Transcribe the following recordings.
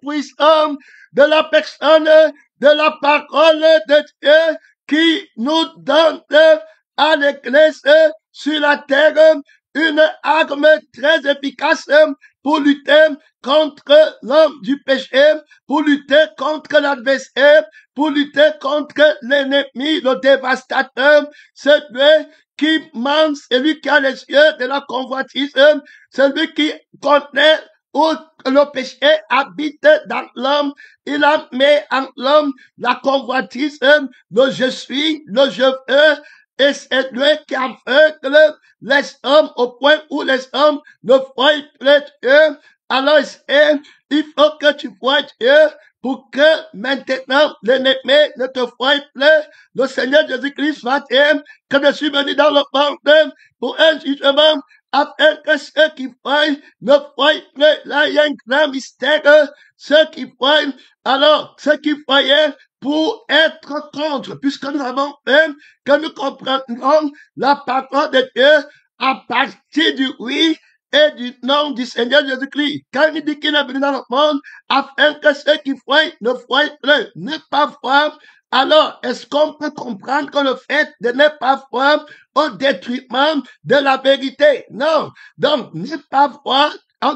Puissant de la personne de la parole de Dieu qui nous donne à l'église sur la terre une arme très efficace pour lutter contre l'homme du péché, pour lutter contre l'adversaire, pour lutter contre l'ennemi, le dévastateur, celui qui ment, celui qui a les yeux de la convoitise, celui qui connaît où le péché habite dans l'homme, il a mis en l'homme la convoitise, le je suis, le je veux, et c'est lui qui aveugle les hommes au point où les hommes ne voient plus Dieu. Alors, il faut que tu vois Dieu pour que maintenant l'ennemi ne te voie plus. Le Seigneur Jésus-Christ va dire que je suis venu dans le monde pour un jugement afin que ceux qui voient ne voient plus. Là, il y a un grand mystère. Ceux qui voient, alors, ceux qui voyaient pour être contre, puisque nous avons fait que nous comprendrons la parole de Dieu à partir du oui et du nom du Seigneur Jésus-Christ. Quand il dit qu'il est venu dans le monde, afin que ceux qui voient ne voient plus, ne pas voir, alors est-ce qu'on peut comprendre que le fait de ne pas voir au détriment de la vérité? Non. Donc, ne pas voir,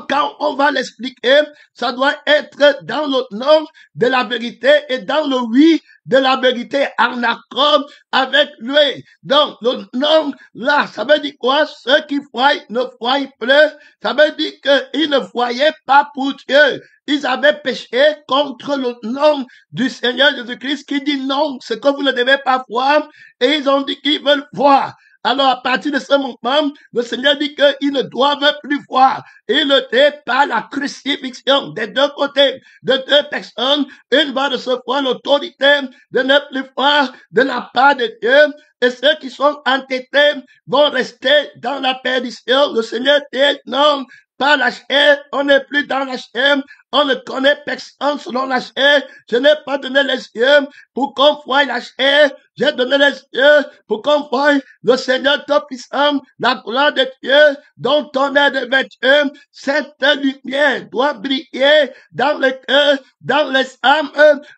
quand on va l'expliquer, ça doit être dans le nom de la vérité et dans le oui de la vérité en accord avec lui. Donc, le nom là, ça veut dire quoi? Ceux qui voient ne voient plus. Ça veut dire qu'ils ne voyaient pas pour Dieu. Ils avaient péché contre le nom du Seigneur Jésus-Christ qui dit non, ce que vous ne devez pas voir. Et ils ont dit qu'ils veulent voir. Alors, à partir de ce moment, le Seigneur dit qu'ils ne doivent plus voir. Il le dit par la crucifixion des deux côtés, de deux personnes. Une va recevoir l'autorité de ne plus voir de la part de Dieu. Et ceux qui sont entêtés vont rester dans la perdition. Le Seigneur dit non, pas la chair, on n'est plus dans la chair, on ne connaît personne selon la chair. Je n'ai pas donné les yeux pour qu'on voie la chair, j'ai donné les yeux pour qu'on voie le Seigneur Tout-Puissant, la gloire de Dieu, dont on est devant Dieu. Cette lumière doit briller dans le cœur, dans les âmes.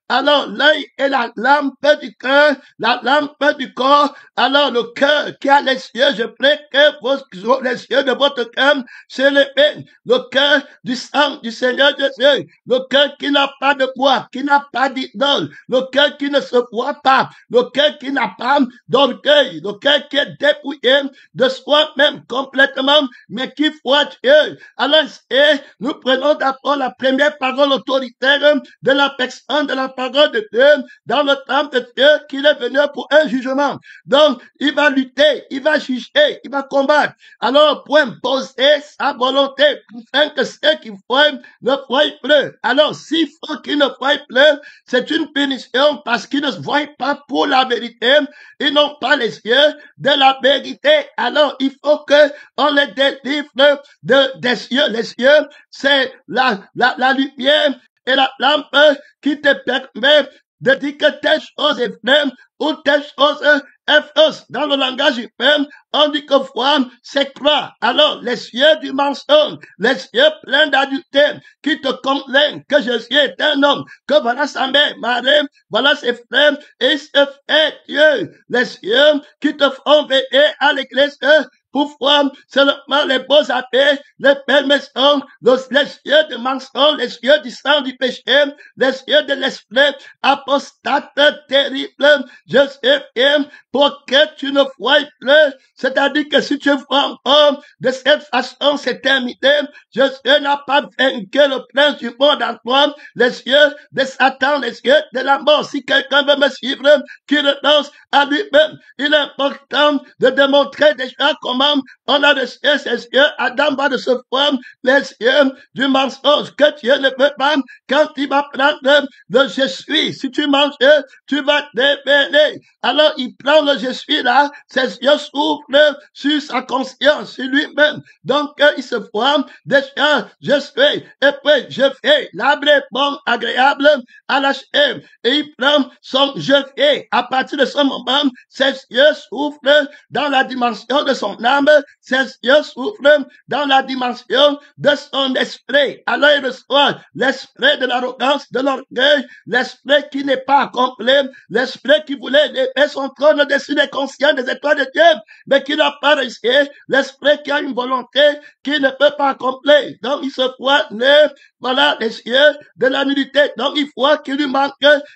Alors l'œil est la lampe du cœur, la lampe du corps. Alors le cœur qui a les yeux, je prie que les yeux de votre cœur s'élèvent. Le cœur du sang du Seigneur Jésus, le cœur qui n'a pas de bois, qui n'a pas d'idole, le cœur qui ne se voit pas, le cœur qui n'a pas d'orgueil, le cœur qui est dépouillé de soi-même complètement, mais qui voit Dieu. Alors, nous prenons d'abord la première parole autoritaire de la personne de la parole de Dieu dans le temple de Dieu qu'il est venu pour un jugement. Donc, il va lutter, il va juger, il va combattre. Alors, pour imposer sa volonté, afin que ceux qui voient ne voient plus. Alors, s'il faut qu'ils ne voient plus, c'est une punition parce qu'ils ne se voient pas pour la vérité. Ils n'ont pas les yeux de la vérité. Alors, il faut que on les délivre des yeux. Les yeux, c'est la lumière et la lampe qui te permet de dire que telle chose est vraie ou telle chose est fausse. Dans le langage humain, on dit que voir, c'est croire. Alors, les yeux du mensonge, les yeux pleins d'adultère, qui te convainquent que Jésus est un homme, que voilà sa mère, Marie, voilà ses frères, et ce fait Dieu. Les yeux qui te font veiller à l'église, pour voir seulement les beaux habits, les belles maisons, les yeux de mensonge, les yeux du sang du péché, les yeux de l'esprit, apostate, terrible, je sais bien, pour que tu ne voies plus. C'est-à-dire que si tu vois encore de cette façon, c'est terminé. Jésus n'a pas vaincu le prince du monde en toi, les yeux de Satan, les yeux de la mort. Si quelqu'un veut me suivre, qu'il renonce à lui-même. Il est important de démontrer déjà comment on a reçu ses yeux. Adam va recevoir les yeux du mensonge que Dieu ne veut pas. Quand il va prendre le je suis, si tu manges, tu vas déveler. Alors il prend le je suis là, ses yeux s'ouvrent sur sa conscience, sur lui-même. Donc il se voit déjà je suis, et puis je fais. L'arbre est bon, agréable à la chair. Et il prend son je fais. À partir de ce moment, ses yeux s'ouvrent dans la dimension de son âme. l'âme, ses yeux souffrent dans la dimension de son esprit. Alors il reçoit l'esprit de l'arrogance, de l'orgueil, l'esprit qui n'est pas complet, l'esprit qui voulait lever son trône au-dessus des consciences des étoiles de Dieu, mais qui n'a pas réussi, l'esprit qui a une volonté qui ne peut pas accomplir. Donc il se voit voilà les yeux de la nudité. Donc il voit qu'il lui manque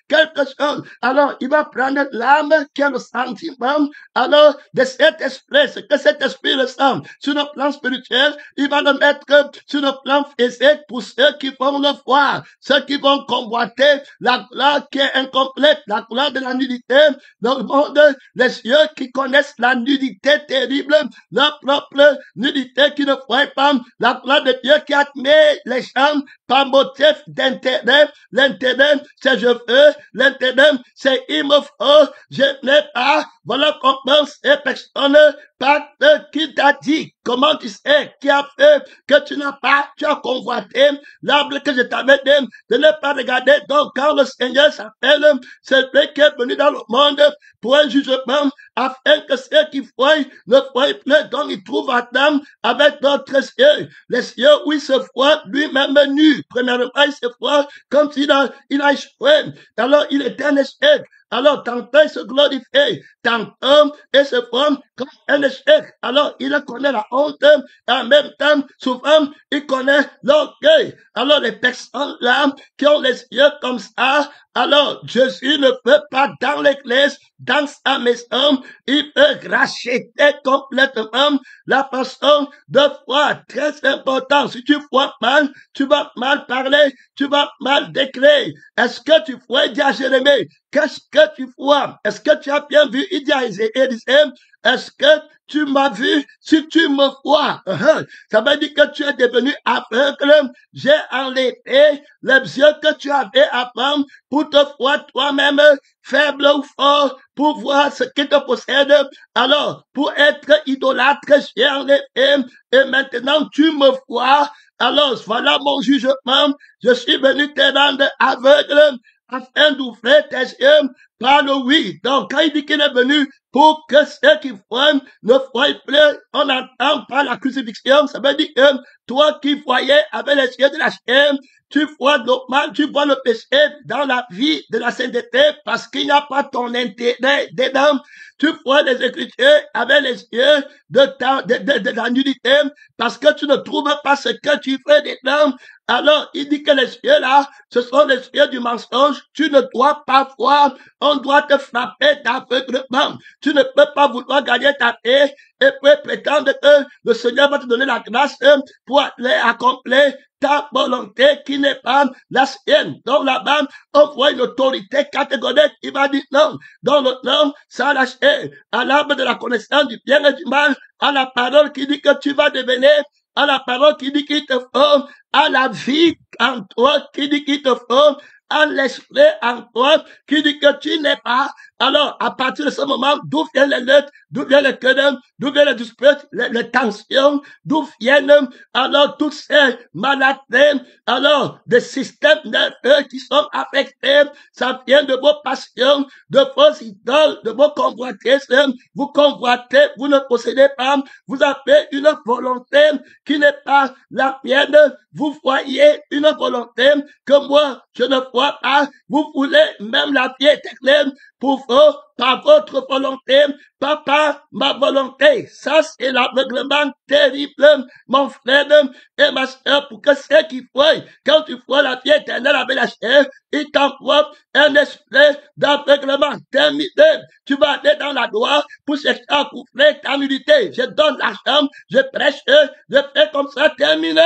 quelque chose. Alors il va prendre l'âme qui a le sentiment alors de cet esprit, ce que cet esprit ressent sur le plan spirituel, il va le mettre sur le plan physique pour ceux qui vont le voir, ceux qui vont convoiter la gloire qui est incomplète, la gloire de la nudité dans le monde, les yeux qui connaissent la nudité terrible, leur propre nudité qui ne voit pas la gloire de Dieu qui admet les gens par motif d'intérêt. L'intérêt, c'est je veux, l'intérêt, c'est il me faut, je n'ai pas. Voilà comment ces personnes partent qui t'a dit. Comment tu sais, qui a fait que tu n'as pas, tu as convoité l'arbre que je t'avais dit de ne pas regarder. Donc, quand le Seigneur s'appelle, c'est lui qui est venu dans le monde pour un jugement, afin que ceux qui voient ne voient plus. Donc, il trouve Adam avec d'autres yeux. Les yeux où il se voit lui-même nu. Premièrement, il se voit comme s'il a échoué. Alors, il est un échec. Alors, tantôt, il se glorifie. Tantôt, il se forme comme un échec. Alors, il connaît la honte. Et en même temps, souvent, il connaît l'orgueil. Alors, les personnes là, qui ont les yeux comme ça, alors, Jésus ne peut pas dans l'église, dans sa maison, il peut racheter complètement la façon de voir. Très important. Si tu vois mal, tu vas mal parler, tu vas mal décrire. Est-ce que tu vois, il dit à Jérémie, qu'est-ce que tu vois? Est-ce que tu as bien vu? Il dit à Élisée, est-ce que tu m'as vu si tu me vois? Ça veut dire que tu es devenu aveugle. J'ai enlevé les yeux que tu avais avant pour te voir toi-même faible ou fort, pour voir ce qui te possède. Alors, pour être idolâtre, j'ai enlevé et maintenant tu me vois. Alors, voilà mon jugement. Je suis venu te rendre aveugle afin d'ouvrir tes yeux par le oui. Donc, quand il dit qu'il est venu pour que ceux qui voient ne voient plus, on entend par la crucifixion, ça veut dire que toi qui voyais avec les yeux de la chair, tu vois normal, tu vois le péché dans la vie de la sainteté parce qu'il n'y a pas ton intérêt dedans. Tu vois les Écritures avec les yeux de la nudité parce que tu ne trouves pas ce que tu fais dedans. Alors, il dit que les yeux là, ce sont les yeux du mensonge. Tu ne dois pas voir. On doit te frapper d'aveuglement. Tu ne peux pas vouloir gagner ta paix et puis prétendre que le Seigneur va te donner la grâce pour aller accomplir ta volonté qui n'est pas la sienne. Donc là-bas, on voit une autorité catégorique qui va dire non. Dans le nom, ça lâcher à l'arbre de la connaissance du bien et du mal, à la parole qui dit que tu vas devenir, à la parole qui dit qu'il te faut, à la vie en toi qui dit qu'il te faut, à l'esprit en toi qui dit que tu n'es pas. Alors, à partir de ce moment, d'où viennent les luttes, d'où viennent les querelles, d'où viennent les disputes, les tensions, d'où viennent alors toutes ces maladies, alors des systèmes nerveux qui sont affectés, ça vient de vos passions, de vos idoles, de vos convoitises. Vous convoitez, vous ne possédez pas, vous avez une volonté qui n'est pas la mienne. Vous voyez une volonté que moi, je ne vois pas. Vous voulez même la vie éternelle pour vous, par votre volonté, pas par ma volonté. Ça, c'est l'aveuglement terrible, mon frère et ma soeur, pour que ceux qui voient, quand tu vois la vie éternelle avec la chair, ils t'envoient un esprit d'aveuglement terminé. Tu vas aller dans la gloire pour chercher à couvrir ta nudité. Je donne l'argent, je prêche, je fais comme ça, terminé.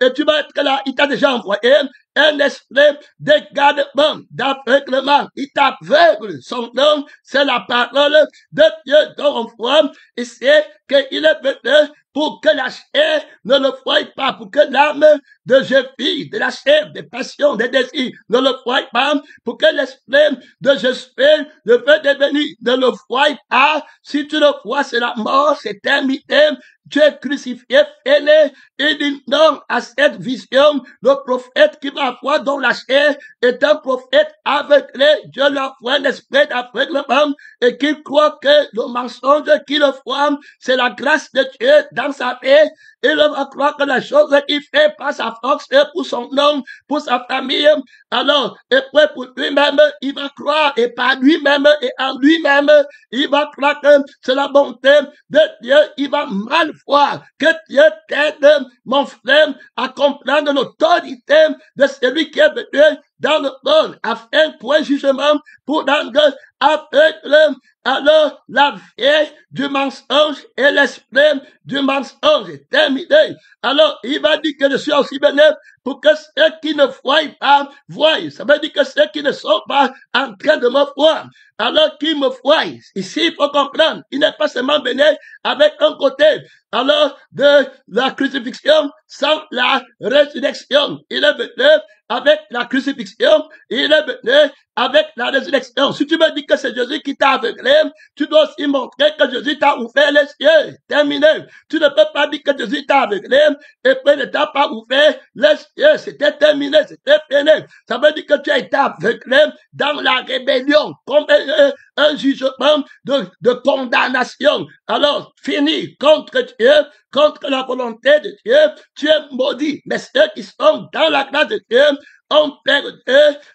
Et tu vas être là, il t'a déjà envoyé un esprit d'égarement, d'aveuglement. Il t'aveugle. Son nom, c'est la parole de Dieu dont on voit ici qu'il est venu pour que la chair ne le voie pas, pour que l'âme de Jésus, de la chair, des passions, des désirs ne le voie pas, pour que l'esprit de Jésus ne veut devenir, ne le voie pas. Si tu le vois, c'est la mort, c'est terminé. Tu es crucifié, fêlé, Il dit non à cette vision. Le prophète qui va voir dans la chair est un prophète aveuglé. Dieu lui envoie un esprit d'aveuglement et qu'il croit que le mensonge qu'il voit, c'est la grâce de Dieu dans sa vie. Il va croire que la chose qu'il fait par sa force et pour son nom, pour sa famille, alors, et puis pour lui-même, il va croire, et par lui-même, et en lui-même, il va croire que c'est la bonté de Dieu. Il va mal voir que Dieu t'aide, mon frère, à comprendre l'autorité de celui qui est venu dans le monde, afin pour un jugement, pour rendre aveugle, alors la vie du mensonge et l'esprit du mensonge est terminé. Alors, il va dire que je suis aussi venu pour que ceux qui ne voient pas, voient. Ça veut dire que ceux qui ne sont pas en train de me voir, alors qu'ils me voient. Ici, il faut comprendre, il n'est pas seulement venu avec un côté, alors, de la crucifixion sans la résurrection. Il est venu avec la crucifixion, il est venu avec la résurrection. Si tu me dis que c'est Jésus qui t'a aveuglé, tu dois aussi montrer que Jésus t'a ouvert les yeux. Terminé. Tu ne peux pas dire que Jésus t'a aveuglé et puis ne t'a pas ouvert les yeux. C'était terminé, c'était fini. Ça veut dire que tu as été aveuglé dans la rébellion, comme un jugement de condamnation. Alors, fini contre Dieu, contre la volonté de Dieu, tu es maudit. Mais ceux qui sont dans la grâce de Dieu ont perdu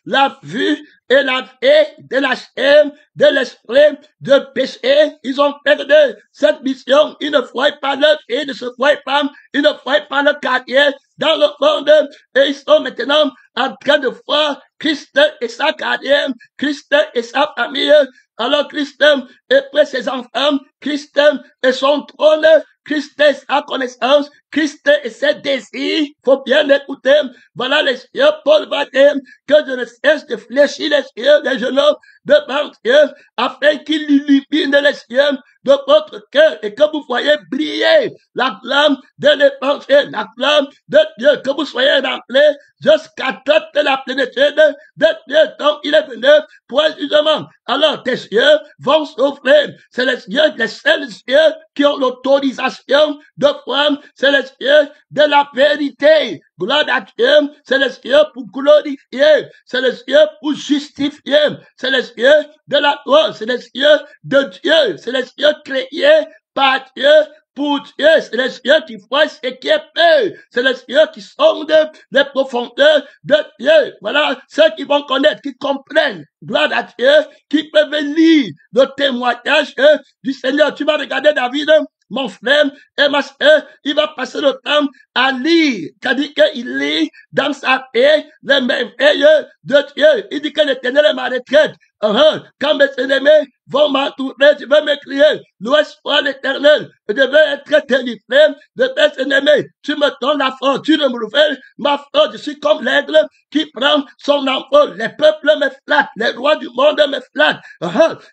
la vue et la vie de la chair, de l'esprit, de péché. Ils ont perdu cette mission. Ils ne voient pas leur vie, ils ne se voient pas, ils ne voient pas leur carrière dans le monde. Et ils sont maintenant en train de voir Christ et sa carrière, Christ et sa famille. Alors Christ et puis ses enfants, Christ et son trône, Christ et sa connaissance, Christ et ses désirs. Faut bien écouter. Voilà les yeux. Paul va dire que je ne cesse de fléchir les yeux des genoux devant Dieu afin qu'il illumine les yeux de votre cœur et que vous voyez briller la flamme de l'évangile, la flamme de Dieu, que vous soyez remplis jusqu'à toute la plénitude de Dieu dont il est venu pour un jugement. Alors tes yeux vont s'ouvrir. C'est les yeux, les seuls yeux qui ont l'autorisation de voir. C'est les yeux de la vérité. Gloire à Dieu, c'est les yeux pour glorifier, c'est les yeux pour justifier, c'est les yeux de la loi, c'est les yeux de Dieu, c'est les yeux créés par Dieu, pour Dieu, c'est les yeux qui voient ce qui est fait, c'est les yeux qui sondent les profondeurs de Dieu. Voilà ceux qui vont connaître, qui comprennent, gloire à Dieu, qui peuvent lire le témoignage du Seigneur. Tu vas regarder David, mon frère et ma soeur, il va passer le temps à lire. C'est-à-dire qu'il lit dans sa paix les merveilles de Dieu. Il dit que l'Éternel est ma retraite. Quand mes ennemis vont m'entourer, je vais m'écrier, loué soit l'Éternel. Je vais être délivré de mes ennemis. Tu me donnes la force, tu me renouvelles ma force. Je suis comme l'aigle qui prend son envol. Les peuples me flattent, les rois du monde me flattent.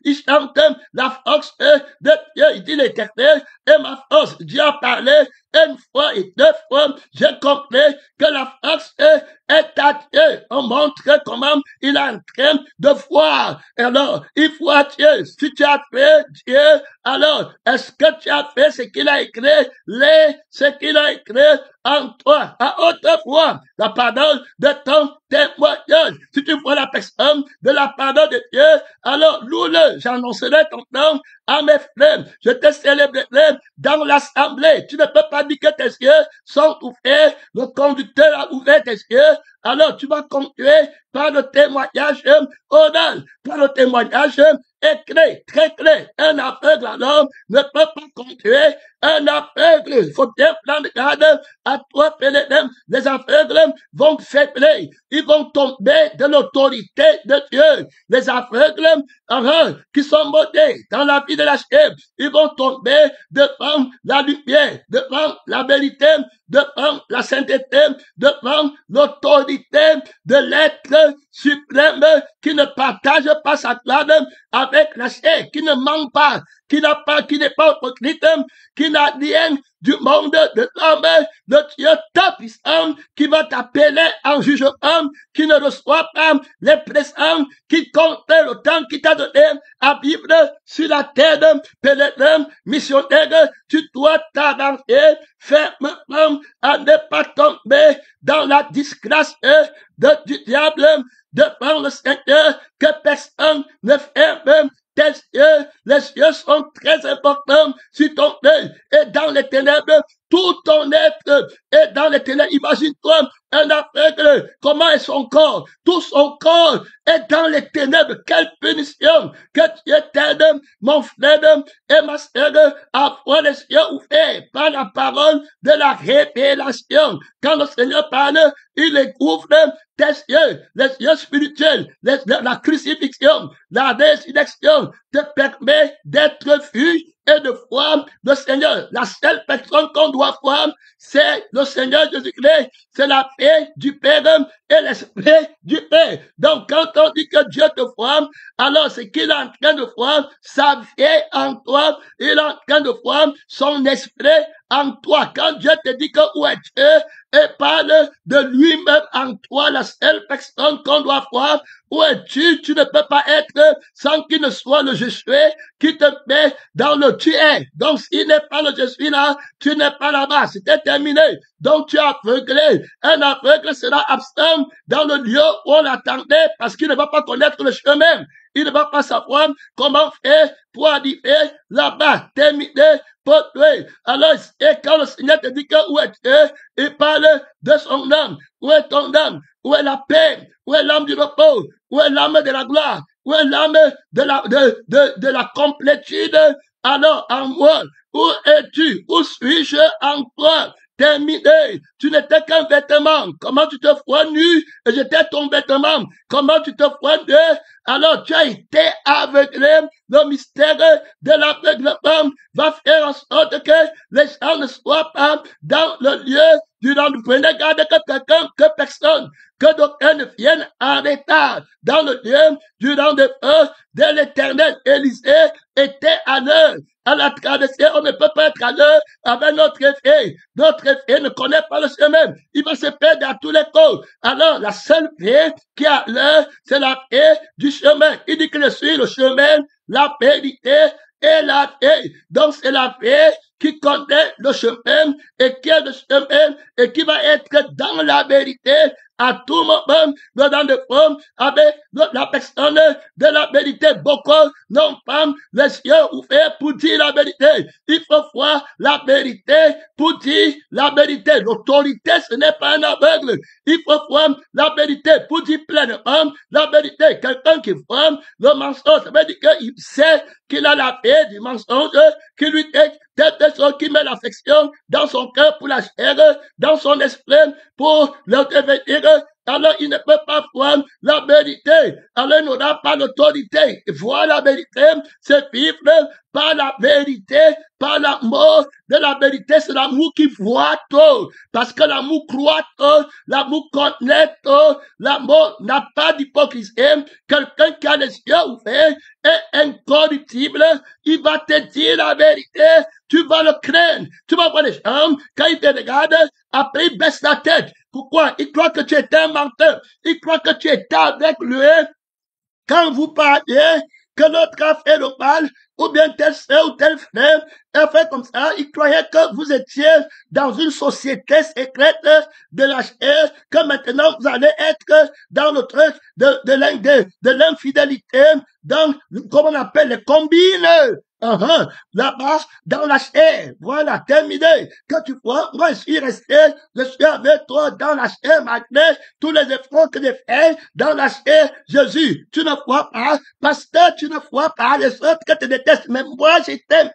Ils chantent la force de Dieu. Il dit l'Éternel est ma force. Dieu a parlé une fois et deux fois. J'ai compris que la force est à Dieu. On montre comment il est en train de voir. Alors, il voit Dieu. Si tu as fait Dieu, alors, est-ce que tu as fait ce qu'il a écrit? Ce qu'il a écrit en toi, à haute voix, la parole de ton témoignage. Si tu vois la personne de la parole de Dieu, alors loue-le. J'annoncerai ton nom à mes frères. Je te célébrerai dans l'assemblée. Tu ne peux pas dire que tes yeux sont ouverts. Le conducteur a ouvert tes yeux. Alors tu vas continuer par le témoignage oral, par le témoignage écrit, très clair. Un aveugle alors ne peut pas conduire. Un aveugle, il faut bien prendre garde à toi, pèlerin. Les aveugles vont faiblir. Ils vont tomber de l'autorité de Dieu. Les aveugles, qui sont maudits dans la vie de la chair, ils vont tomber devant la lumière, devant la vérité, devant la sainteté, devant l'autorité de l'être suprême qui ne partage pas sa gloire avec la chair, qui ne ment pas, qui n'est pas hypocrite, qui n'a rien du monde de l'homme, le Dieu tout-puissant, qui va t'appeler en jugement, qui ne reçoit pas les présents, qui compte le temps qui t'a donné à vivre sur la terre, pèlerin, missionnaire, tu dois t'avancer fermement à ne pas tomber dans la disgrâce du diable devant le Seigneur, que personne ne ferme tes yeux. Les yeux sont très importants sur ton œil et dans les ténèbres. Tout ton être est dans les ténèbres. Imagine-toi un aveugle. Comment est son corps? Tout son corps est dans les ténèbres. Quelle punition que Dieu t'aide, mon frère et ma sœur, à voir les yeux ouverts par la parole de la révélation. Quand le Seigneur parle, il ouvre tes yeux, les yeux spirituels, la crucifixion, la résurrection te permet d'être vu et de voir le Seigneur. La seule personne qu'on doit voir, c'est le Seigneur Jésus-Christ. C'est la paix du Père et l'Esprit du Père. Donc, quand on dit que Dieu te voit, alors c'est qu'il est en train de voir sa vie en toi. Il est en train de voir son esprit en toi. Quand Dieu te dit que où est Dieu et parle de lui-même en toi, la seule personne qu'on doit voir, où es-tu? Tu ne peux pas être sans qu'il ne soit le je suis qui te met dans le tu es. Donc, s'il n'est pas le je suis là, tu n'es pas là-bas. C'était terminé. Donc, tu es aveuglé. Un aveugle sera absent dans le lieu où on l'attendait parce qu'il ne va pas connaître le chemin. Il ne va pas savoir comment faire pour arriver là-bas. Terminé. Alors, et quand le Seigneur te dit que où est Dieu, il parle de son âme. Où est ton âme? Où est la paix? Où est l'âme du repos? Où est l'âme de la gloire? Où est l'âme de la complétude? Alors, en moi, où es-tu? Où suis-je en toi? Terminé. Tu n'étais qu'un vêtement. Comment tu te vois nu et j'étais ton vêtement? Comment tu te vois nu? Alors tu as été aveuglé. Le mystère de l'aveuglement va faire en sorte que les gens ne soient pas dans le lieu du nom. Prenez garde que personne, que d'aucuns ne viennent en retard dans le lieu du nom de feu de l'Éternel. Élisée était à l'heure. À la traversée, on ne peut pas être à l'heure avec notre effet. Notre effet ne connaît pas le chemin. Il va se perdre à tous les coups. Alors, la seule paix qui a l'heure, c'est la paix du chemin. Il dit que je suis le chemin, la vérité et la paix. Donc, c'est la paix qui connaît le chemin et qui est le chemin et qui va être dans la vérité à tout moment, dans le fond, avec la personne de la vérité. Beaucoup n'ont pas les yeux ouverts pour dire la vérité. Il faut voir la vérité pour dire la vérité. L'autorité, ce n'est pas un aveugle. Il faut voir la vérité pour dire pleinement la vérité. Quelqu'un qui voit le mensonge, ça veut dire qu'il sait qu'il a la paix du mensonge, qui lui est personne qui met l'affection dans son cœur pour la chair, dans son esprit pour le devenir. Alors il ne peut pas voir la vérité. Alors il n'aura pas l'autorité. Voir la vérité, c'est vivre par la vérité, par l'amour de la vérité. C'est l'amour qui voit tout. Parce que l'amour croit tout, l'amour connaît tout, l'amour n'a pas d'hypocrisie. Quelqu'un qui a les yeux ouverts est incorruptible. Il va te dire la vérité. Tu vas le craindre. Tu vas voir les gens, quand ils te regardent, après ils baissent la tête. Pourquoi? Ils croient que tu es un menteur. Ils croient que tu es avec lui. Quand vous parlez, que l'autre a fait le mal, ou bien tel frère ou tel frère a fait comme ça, ils croyaient que vous étiez dans une société secrète de la chair, que maintenant vous allez être dans le truc de l'infidélité, dans, comment on appelle, les combines. Là-bas, dans la chair. Voilà, terminé. Quand tu vois, moi, je suis resté, je suis avec toi dans la chair, malgré tous les efforts que j'ai faits dans la chair. Jésus, tu ne vois pas, pasteur, tu ne vois pas les autres que tu détestes. Mais moi, je t'aime.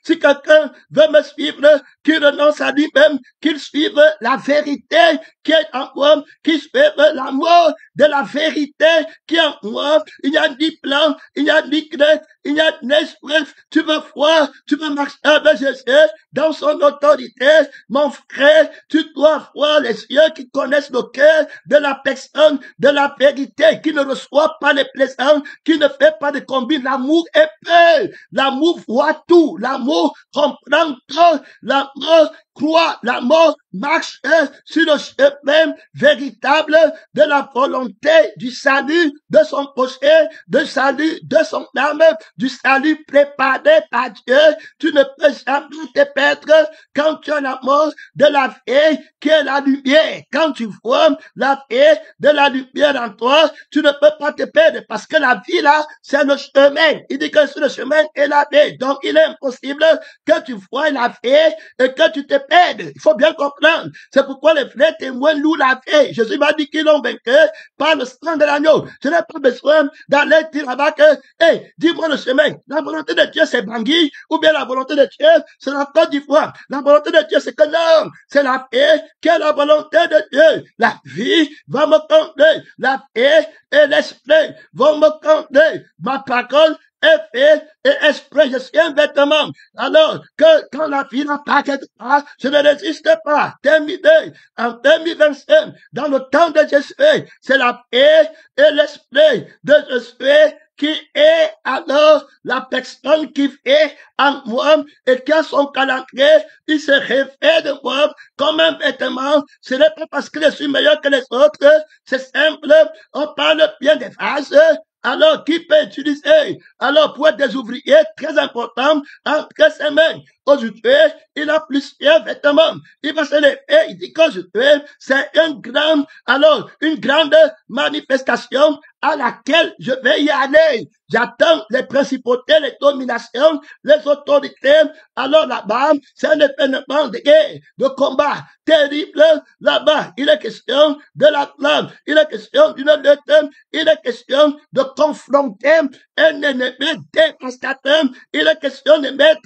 Si quelqu'un veut me suivre, qu'il renonce à lui-même, qu'il suive la vérité, qui est en moi, qui fait l'amour de la vérité qui est en moi. Il n'y a ni plan, il n'y a ni crainte, il n'y a ni esprit. Tu veux voir, tu veux marcher avec Jésus dans son autorité. Mon frère, tu dois voir les yeux qui connaissent le cœur de la personne, de la vérité, qui ne reçoit pas les plaisants, qui ne fait pas de combine. L'amour est peu. L'amour voit tout. L'amour comprend tout. L'amour croit, l'amour marche sur le chemin véritable de la volonté du salut de son prochain, du salut de son âme, du salut préparé par Dieu. Tu ne peux jamais te perdre quand tu as l'amour de la vie qui est la lumière. Quand tu vois la vie de la lumière en toi, tu ne peux pas te perdre parce que la vie là, c'est le chemin. Il dit que sur le chemin est la vie. Donc il est impossible que tu vois la vie et que tu te perdes. Il faut bien comprendre. C'est pourquoi les vrais témoins louent la vie. Jésus m'a dit qu'ils l'ont vaincu par le sang de l'agneau. Je n'ai pas besoin d'aller dire là-bas que, hey, dis-moi le chemin. La volonté de Dieu, c'est Bangui, ou bien la volonté de Dieu, c'est la Côte d'Ivoire. La volonté de Dieu, c'est que non, c'est la vie qui est la volonté de Dieu. La vie va me conduire. La vie et l'esprit vont me conduire. Ma parole est fait et esprit, je suis un vêtement. Alors que quand la vie n'a pas quelque part, je ne résiste pas. Terminé. En 2025, dans le temps de Jésus, c'est la paix et l'esprit de Jésus qui est alors la personne qui fait en moi et qui a son calendrier, il se révèle de moi comme un vêtement. Ce n'est pas parce que je suis meilleur que les autres, c'est simple. On parle bien des vases. Alors, qui peut utiliser? Alors, pour être des ouvriers très importants, entre ses mains. Aujourd'hui, il a plusieurs vêtements. Il va se lever, il dit qu'aujourd'hui, c'est une grande manifestation à laquelle je vais y aller. J'attends les principautés, les dominations, les autorités. Alors là-bas, c'est un événement de guerre, de combat terrible. Là-bas, il est question de la flamme, il est question d'une lutte, il est question de confronter un ennemi dévastateur, il est question de mettre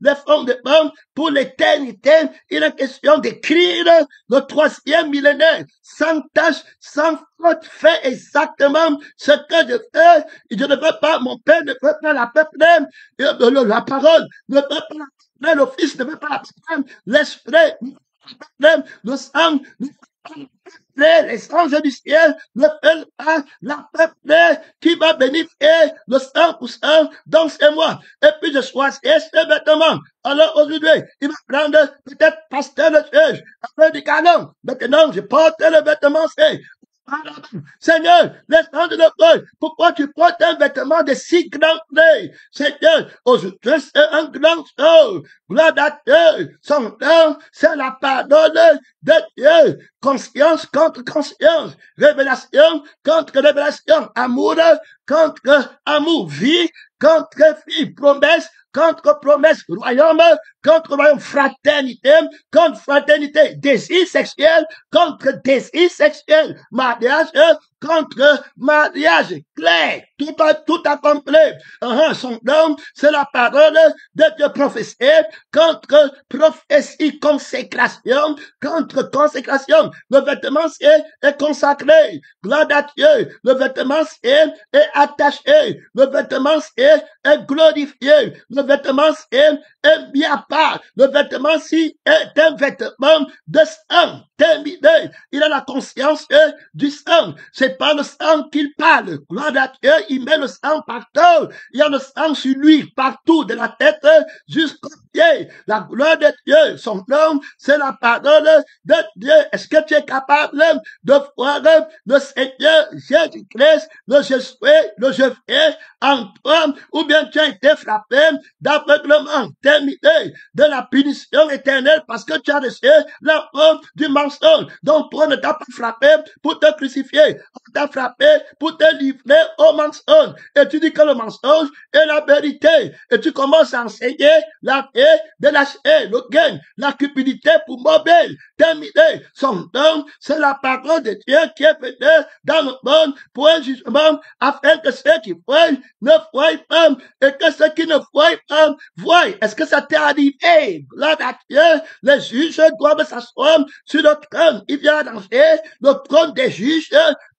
les fondements pour l'éternité, il est question d'écrire le 3e millénaire, sans tâche, sans faute, fait exactement ce que je fais. Je ne veux pas, mon Père ne veut pas la peuple, la parole ne veut pas la peuple, le Fils ne veut pas la peuple, l'Esprit, le sang, les anges du ciel ne veulent pas la peuple qui va bénéficier le 100%, donc c'est moi. Et puis je choisis ce vêtement. Alors aujourd'hui, il va prendre peut-être pasteur de church, après du canon. Maintenant, je porte le vêtement, c'est Seigneur, laisse-moi de notre pourquoi tu portes un vêtement de si grand prix? Seigneur, aujourd'hui, c'est un grand chose. Gloire à Dieu. Son nom, c'est la parole de Dieu. Conscience contre conscience. Révélation contre révélation. Amour contre amour. Vie contre vie. Promesse contre promesse. Royaume contre royaume. Fraternité contre fraternité. Désir sexuel contre désir sexuel. Mariage contre mariage. Clair. Tout accompli. Son nom, c'est la parole de Dieu prophétie contre prophétie, consécration, contre consécration. Le vêtement est consacré. Gloire à Dieu. Le vêtement est attaché. Le vêtement est glorifié. Le vêtement est mis à part. Le vêtement est un vêtement de sang. Terminé. Il a la conscience du sang. C'est pas le sang qu'il parle. Gloire à Dieu. Il met le sang partout. Il y a le sang sur lui, partout, de la tête jusqu'au pied. La gloire de Dieu, son nom, c'est la parole de Dieu. Est-ce que tu es capable de voir le Seigneur Jésus-Christ, le je suis, le je fais en toi, ou bien tu as été frappé d'aveuglement, terminé, de la punition éternelle parce que tu as reçu la honte du mensonge. Donc toi ne t'as pas frappé pour te crucifier. t'a frappé pour te livrer au mensonge. Et tu dis que le mensonge est la vérité. Et tu commences à enseigner la paix de lâcher le gain, la cupidité pour mobile. Terminé. Son nom, c'est la parole de Dieu qui est venue dans le monde pour un jugement, afin que ceux qui voient ne voient pas et que ceux qui ne voient pas voient. Est-ce que ça t'est arrivé? Gloire à Dieu. Les juges doivent s'asseoir sur le trône. Il vient d'entrer le trône des juges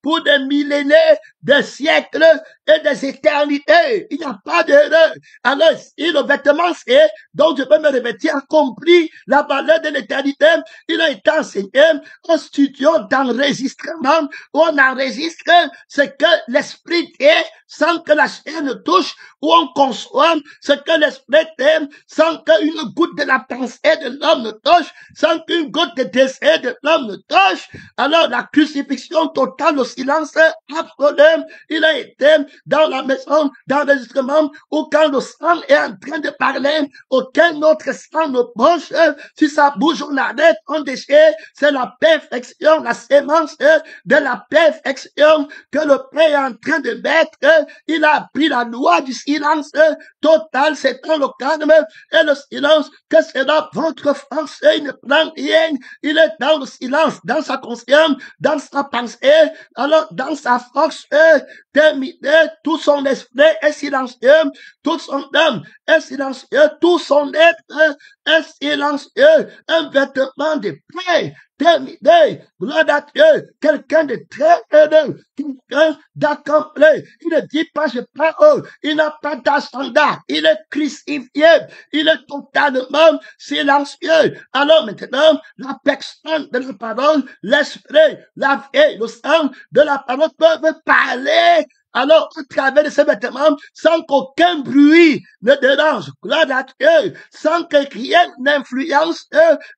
pour des millénaires, des siècles et des éternités. Il n'y a pas d'erreur. Alors, si le vêtement c'est dont je peux me revêtir a compris la valeur de l'éternité, il a été enseigné au studio d'enregistrement où on enregistre ce que l'esprit est sans que la chair ne touche, où on conçoit ce que l'esprit est sans qu'une goutte de la pensée de l'homme ne touche, sans qu'une goutte de désir de l'homme ne touche. Alors la crucifixion totale, le silence absolu, il a été dans la maison d'enregistrement où quand le sang est en train de parler, aucun autre sang ne bouge. Si ça bouge, on arrête, on déchire. C'est la perfection, la sémence de la perfection que le Père est en train de mettre. Il a pris la loi du silence total, c'est dans le calme et le silence que c'est dans votre force. Il ne prend rien. Il est dans le silence, dans sa conscience, dans sa pensée, alors dans sa force terminé, tout son esprit est silencieux, tout son âme est silencieux, tout son être est silencieux, un vêtement de paix terminé, gloire à Dieu, quelqu'un de très heureux, quelqu'un d'accompli. Il ne dit pas je parle, il n'a pas d'ascendant, il est crucifié, il est totalement silencieux. Alors maintenant, la personne de la parole, l'esprit, la vie, le sang de la parole peuvent parler. Alors, au travers de ces vêtements, sans qu'aucun bruit ne dérange, gloire à Dieu, sans que rien n'influence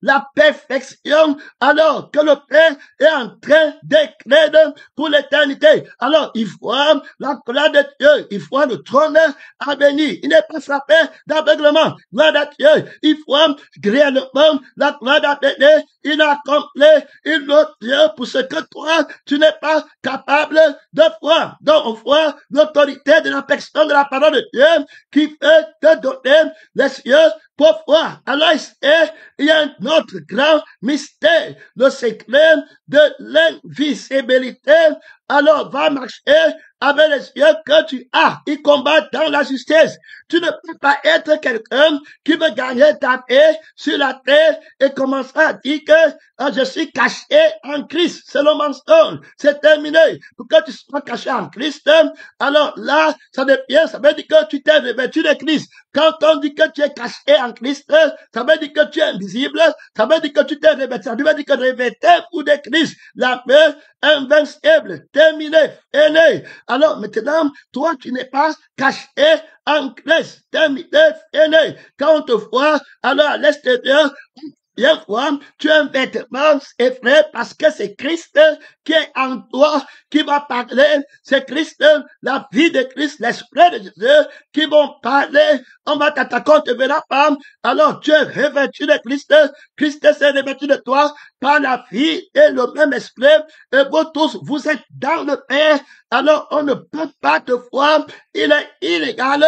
la perfection, alors que le Père est en train d'écrire pour l'éternité. Alors, il voit la gloire de Dieu, il voit le trône à venir. Il n'est pas frappé d'aveuglement, gloire à Dieu. Il voit réellement la gloire à venir. Il a accompli une autre Dieu pour ce que toi, tu n'es pas capable de voir. Donc, on voit l'autorité de la personne de la parole de Dieu qui peut te donner les cieux pour voir. Alors, il y a un autre grand mystère, le secret de l'invisibilité. Alors, va marcher avec les yeux que tu as. Il combat dans la justice. Tu ne peux pas être quelqu'un qui veut gagner ta paix sur la terre et commencer à dire que je suis caché en Christ. C'est le mensonge. C'est terminé. Pour que tu sois caché en Christ, alors là, ça veut dire que tu t'es revêtu de Christ. Quand on dit que tu es caché en Christ, ça veut dire que tu es invisible. Ça veut dire que tu t'es revêtu. Ça veut dire que revêtu pour de Christ. La paix invincible, terminé, aîné. Alors maintenant, toi, tu n'es pas caché en Christ, terminé, aîné. Quand on te voit, alors à l'extérieur, bien voir, tu as un vêtement effrayé parce que c'est Christ qui est en toi, qui va parler. C'est Christ, la vie de Christ, l'esprit de Jésus qui vont parler. On va t'attaquer, on te verra pas. Alors tu es revêtu de Christ. Christ s'est revêtu de toi par la vie et le même esprit. Et vous tous, vous êtes dans le Père. Alors on ne peut pas te voir. Il est illégal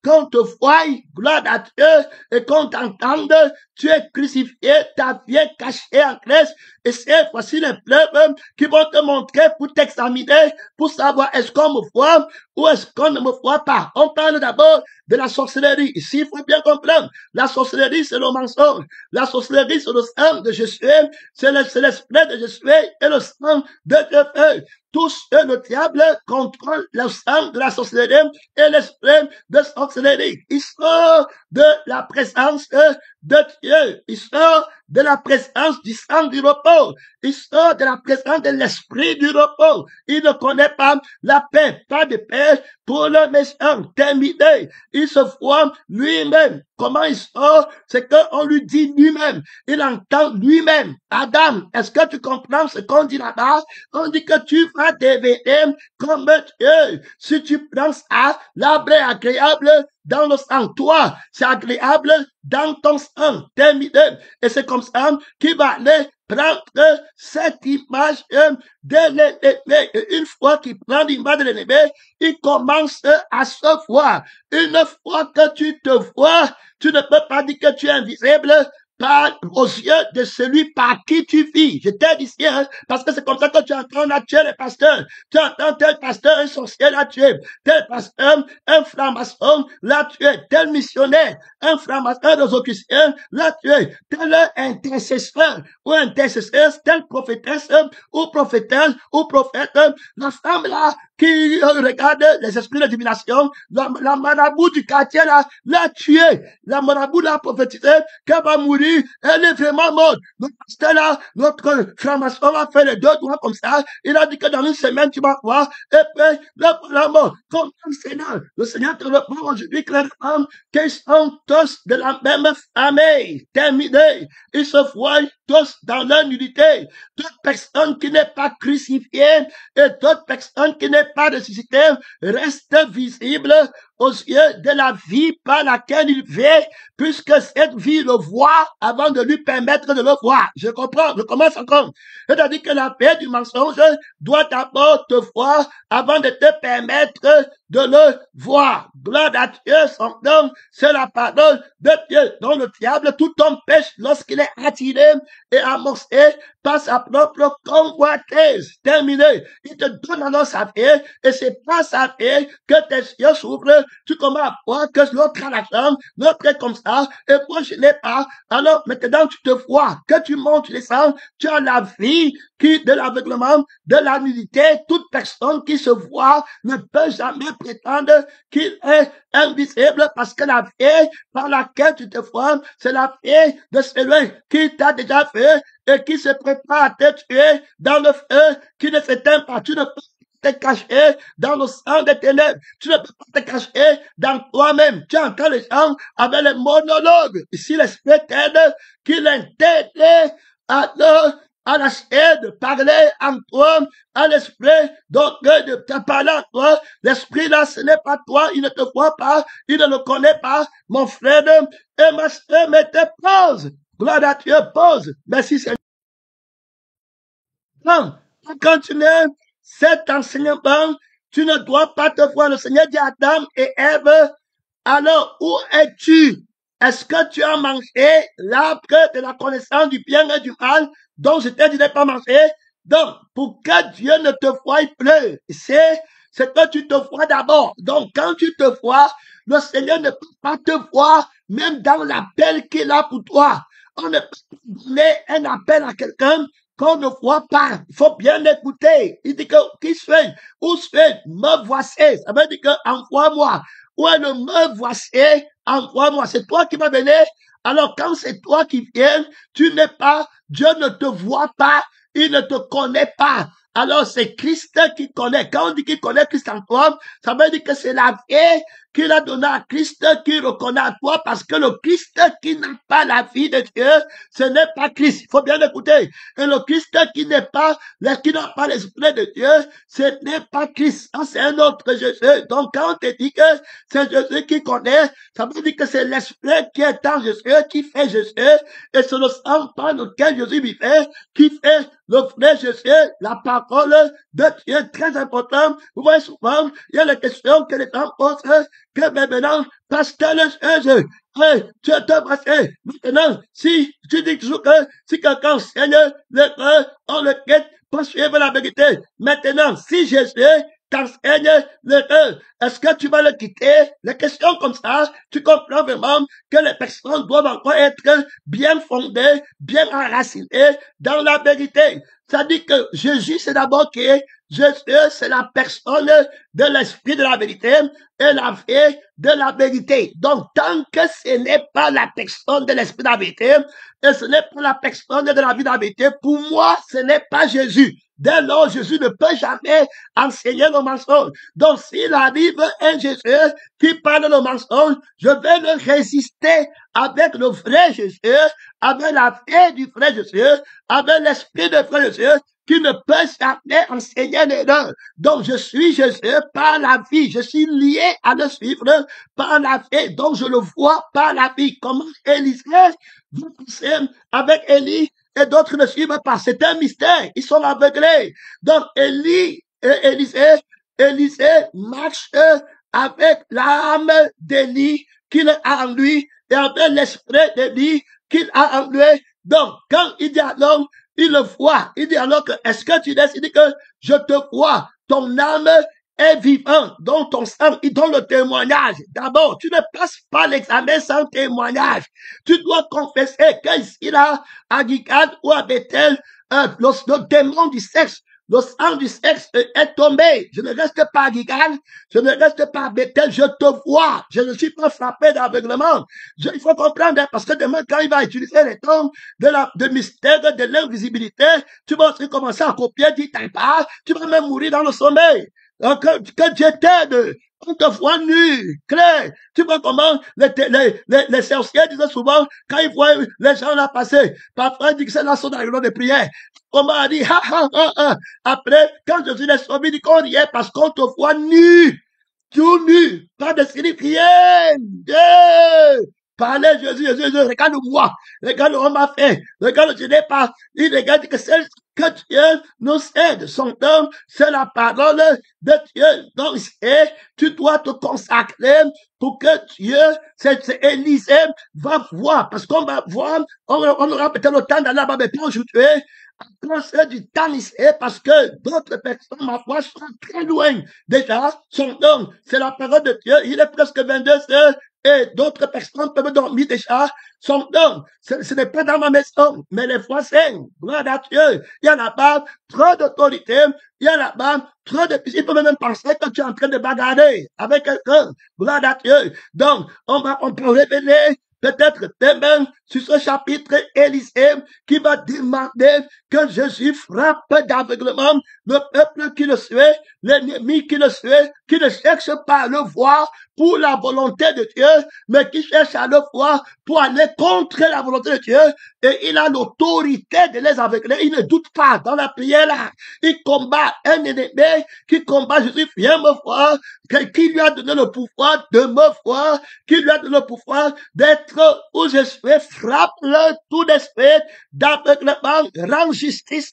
qu'on te voie, gloire à Dieu, et qu'on t'entende, tu es crucifié, ta vie est cachée en Christ, et c'est voici les preuves qui vont te montrer pour t'examiner, pour savoir est-ce qu'on me voit ou est-ce qu'on ne me voit pas. On parle d'abord de la sorcellerie. Ici, il faut bien comprendre. La sorcellerie, c'est le mensonge. La sorcellerie, c'est le sang de Jésus, c'est l'esprit de Jésus et le sang de Dieu. Tout ce le diable contrôle le sang de la sorcellerie et l'esprit de sorcellerie. Il sort de la présence de Dieu. Il sort de la présence du sang du repos. Il sort de la présence de l'esprit du repos. Il ne connaît pas la paix, pas de paix pour le méchant. Terminé. Il se voit lui-même. Comment il sort? C'est qu'on lui dit lui-même. Il entend lui-même. Adam, est-ce que tu comprends ce qu'on dit là-bas? On dit que tu vas devenir comme Dieu. Si tu penses à l'arbre agréable dans le sang. Toi, c'est agréable dans ton sang. Terminé. Et c'est comme ça qu'il va aller prendre cette image de l'ennemi. Et une fois qu'il prend l'image de l'ennemi, il commence à se voir. Une fois que tu te vois, tu ne peux pas dire que tu es invisible aux yeux de celui par qui tu vis. Je t'ai dit hein, parce que c'est comme ça que tu entends là tuer les pasteurs. Tu entends tel pasteur, un sorcier l'a tué, tel pasteur, un franc-maçon l'a tué, tel missionnaire, un franc-maçon des Autrichiens l'a tué, tel intercesseur ou intercesseuse, tel prophétesse ou prophétesse ou prophète. La femme là qui regarde les esprits de divination, la marabout du quartier là l'a tué. La marabout l'a prophétisé qu'elle va mourir. Elle est vraiment morte. Le pasteur là, notre franc-maçon a fait les 2 doigts comme ça. Il a dit que dans une semaine, tu vas voir. Et puis, la mort. Comme le Seigneur te reprend aujourd'hui clairement qu'ils sont tous de la même famille. Terminé. Ils se voient tous dans leur nudité. Toute personne qui n'est pas crucifiée et toute personne qui n'est pas ressuscitée reste visible aux yeux de la vie par laquelle il vit, puisque cette vie le voit avant de lui permettre de le voir. Je comprends, je commence encore. C'est-à-dire que la paix du mensonge doit d'abord te voir avant de te permettre de le voir. Gloire à Dieu, son nom, c'est la parole de Dieu. Donc le diable, tout homme pêche lorsqu'il est attiré et amorcé par sa propre convoitise. Terminé. Il te donne alors sa vie et c'est pas sa vie que tes yeux s'ouvrent. Tu commences à voir que l'autre a l'argent, l'autre est comme ça, et moi je n'ai pas. Alors maintenant tu te vois, que tu montes les sangs, tu as la vie qui, de l'aveuglement, de la nudité. Toute personne qui se voit ne peut jamais prétendre qu'il est invisible parce que la vie par laquelle tu te vois, c'est la vie de celui qui t'a déjà fait et qui se prépare à te tuer dans le feu qui ne s'éteint pas. Tu ne peux te cacher dans le sang des ténèbres. Tu ne peux pas te cacher dans toi-même. Tu entends les gens avec les monologues. Ici, l'esprit t'aide, qu'il intègre à la chair de parler en toi, à l'esprit donc de te parler en toi. L'esprit là, ce n'est pas toi, il ne te voit pas, il ne le connaît pas, mon frère et ma soeur, mais te pose. Gloire à Dieu, pose. Merci Seigneur. Non, pour continuer cet enseignement, tu ne dois pas te voir. Le Seigneur dit à Adam et Ève, alors où es-tu? Est-ce que tu as mangé l'arbre de la connaissance du bien et du mal dont je t'ai dit de ne pas manger? Donc, pour que Dieu ne te voie plus, c'est que tu te vois d'abord. Donc, quand tu te vois, le Seigneur ne peut pas te voir, même dans l'appel qu'il a pour toi. On ne peut pas donner un appel à quelqu'un qu'on ne voit pas. Il faut bien l'écouter. Il dit que, qui se fait? Où se fait? Me voici. Ça veut dire que, envoie-moi. Ou elle me voici, envoie-moi. C'est toi qui m'as venu. Alors, quand c'est toi qui viens, tu n'es pas, Dieu ne te voit pas, il ne te connaît pas. Alors, c'est Christ qui connaît. Quand on dit qu'il connaît Christ en toi, ça veut dire que c'est la vie qu'il a donné à Christ qui reconnaît à toi, parce que le Christ qui n'a pas la vie de Dieu, ce n'est pas Christ. Il faut bien l'écouter. Et le Christ qui n'a pas l'esprit de Dieu, ce n'est pas Christ. Ça, c'est un autre Jésus. Donc, quand on te dit que c'est Jésus qui connaît, ça veut dire que c'est l'esprit qui est en Jésus, qui fait Jésus, et c'est le sang par lequel Jésus vivait, qui fait le vrai Jésus, la parole de Dieu, très important. Vous voyez souvent, il y a les questions que les gens posent, que maintenant, pasteur Jésus, hey, tu es passé. Maintenant, si tu dis toujours que si quelqu'un enseigne le cœur, on le quitte pour suivre la vérité. Maintenant, si Jésus t'enseigne le cœur, est-ce que tu vas le quitter? Les questions comme ça, tu comprends vraiment que les personnes doivent encore être bien fondées, bien enracinées dans la vérité. Ça dit que Jésus, c'est d'abord qui est Jésus, c'est la personne de l'esprit de la vérité et la vie de la vérité. Donc, tant que ce n'est pas la personne de l'esprit de la vérité et ce n'est pas la personne de la vie de la vérité, pour moi, ce n'est pas Jésus. Dès lors, Jésus ne peut jamais enseigner le mensonge. Donc, s'il arrive un Jésus qui parle le mensonge, je vais le résister avec le vrai Jésus, avec la vie du vrai Jésus, avec l'esprit de vrai Jésus, qui ne peut jamais enseigner l'erreur. Donc, je suis Jésus par la vie. Je suis lié à le suivre par la vie. Donc, je le vois par la vie. Comment Élisée vous poussez avec Élie et d'autres ne suivent pas. C'est un mystère. Ils sont aveuglés. Donc, Élisée marche avec l'âme d'Élie qu'il a en lui et avec l'esprit d'Élie qu'il a en lui. Donc, quand il dialogue, il le voit. Il dit alors que, est-ce que tu laisses? Il dit que je te vois. Ton âme est vivante. Donc, ton sang, il donne le témoignage. D'abord, tu ne passes pas l'examen sans témoignage. Tu dois confesser qu'ici, là, à Gilgal ou à Bethel, le démon du sexe, le sang du sexe est tombé. Je ne reste pas à Gilgal, je ne reste pas à Bethel, je te vois. Je ne suis pas frappé d'aveuglement. Il faut comprendre, parce que demain, quand il va utiliser les termes de mystère, de l'invisibilité, tu vas aussi commencer à copier, dire t'as pas, tu vas même mourir dans le sommeil. Que Dieu t'aide. On te voit nu, clair. Tu vois comment les sorciers disaient souvent, quand ils voient les gens là passer, parfois ils disent que c'est la sonde dans de prière. Comment on dit, ha, ha, ha, ha. Après, quand je suis les sauvé, il dit qu'on riait parce qu'on te voit nu. Tout nu. Pas de signifier. Parlez Jésus, regarde-moi. Regarde, on m'a fait. Regarde, je n'ai pas. Il regarde que c'est que Dieu nous aide. Son homme, c'est la parole de Dieu. Donc, tu dois te consacrer pour que Dieu, c'est Élisée, va voir. Parce qu'on va voir, on aura peut-être le temps d'aller là-bas, mais pas aujourd'hui. Quand c'est du temps ici, parce que d'autres personnes, ma foi, sont très loin. Déjà, son homme, c'est la parole de Dieu. Il est presque 22 heures. Et d'autres personnes peuvent dormir déjà. Son homme, ce n'est pas dans ma maison, mais les voisins, gloire à Dieu. Il y a là-bas trop d'autorité, il y a là-bas trop de... Il peut même penser que tu es en train de bagarrer avec quelqu'un, gloire à Dieu. Donc, on peut révéler peut-être demain sur ce chapitre Élisée qui va demander que Jésus frappe d'aveuglement le peuple qui le suit, l'ennemi qui le suit, qui ne cherche pas à le voir pour la volonté de Dieu, mais qui cherche à le voir pour aller contre la volonté de Dieu. Et il a l'autorité de les aveugler. Il ne doute pas dans la prière là. Il combat un ennemi qui combat Jésus. Viens me voir. Qui lui a donné le pouvoir de me voir. Qui lui a donné le pouvoir d'être où je suis. Frappe-le tout d'esprit d'aveuglement. Rends justice.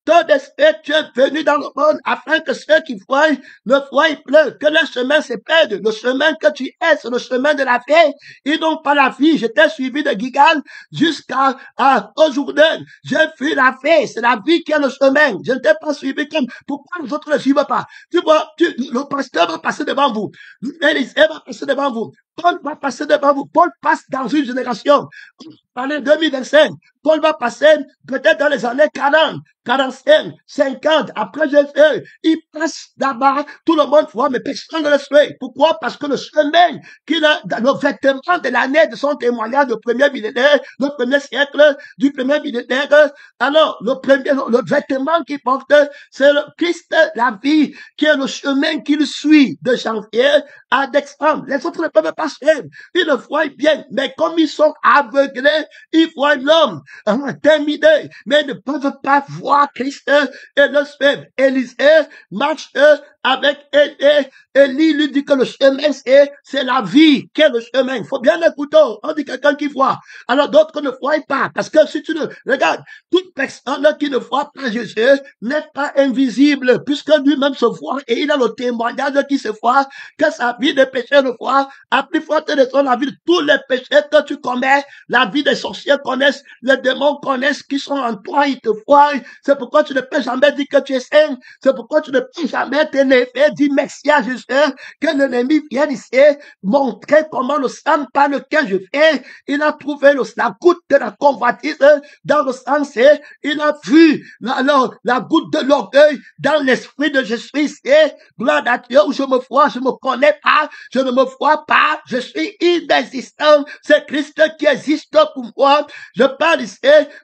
Ton esprit, tu es venu dans le monde afin que ceux qui voient ne voient plus, que le chemin se perde. Le chemin que tu es, c'est le chemin de la vie. Et donc, par la vie, je t'ai suivi de Gilgal jusqu'à aujourd'hui. J'ai vu la vie, c'est la vie qui est le chemin. Je ne t'ai pas suivi comme, pourquoi les autres ne suivent pas? Tu vois, le pasteur va passer devant vous. Élisée va passer devant vous. Paul va passer devant vous. Paul passe dans une génération. Dans les 2025, Paul va passer peut-être dans les années 40, 45, 50, après Jésus. Il passe d'abord, tout le monde voit, mais personne ne le suit. Pourquoi? Parce que le chemin qu'il a, le vêtement de l'année de son témoignage, le premier millénaire, le premier siècle, du premier millénaire, alors, le vêtement qu'il porte, c'est le Christ, la vie, qui est le chemin qu'il suit de janvier à décembre. Les autres ne peuvent pas suivre. Ils le voient bien, mais comme ils sont aveuglés, ils voient l'homme intimidé, mais ils ne peuvent pas voir Christ et le suivre. Élisée marche avec Élie. Élie lui dit que le chemin, c'est la vie qui est le chemin. Il faut bien l'écouter. On dit quelqu'un qui voit. Alors d'autres ne voient pas. Parce que si tu ne regardes, toute personne qui ne voit pas Jésus n'est pas invisible, puisque lui-même se voit et il a le témoignage qui se voit, que sa vie de péché le voit, à plus forte raison la vie de tous les péchés que tu commets, la vie des sorciers connaissent, les démons connaissent qui sont en toi, ils te voient. C'est pourquoi tu ne peux jamais dire que tu es saint. C'est pourquoi tu ne peux jamais t'élever, dire merci à Jésus, que l'ennemi vienne ici montrer comment le sang par lequel je fais, il a trouvé la goutte de la convoitise dans le sang, il a vu la goutte de l'orgueil dans l'esprit de Jésus ici. Gloire à Dieu, où je me vois, je me connais pas, je ne me vois pas, je suis inexistant. C'est Christ qui existe pour moi. Je parle ici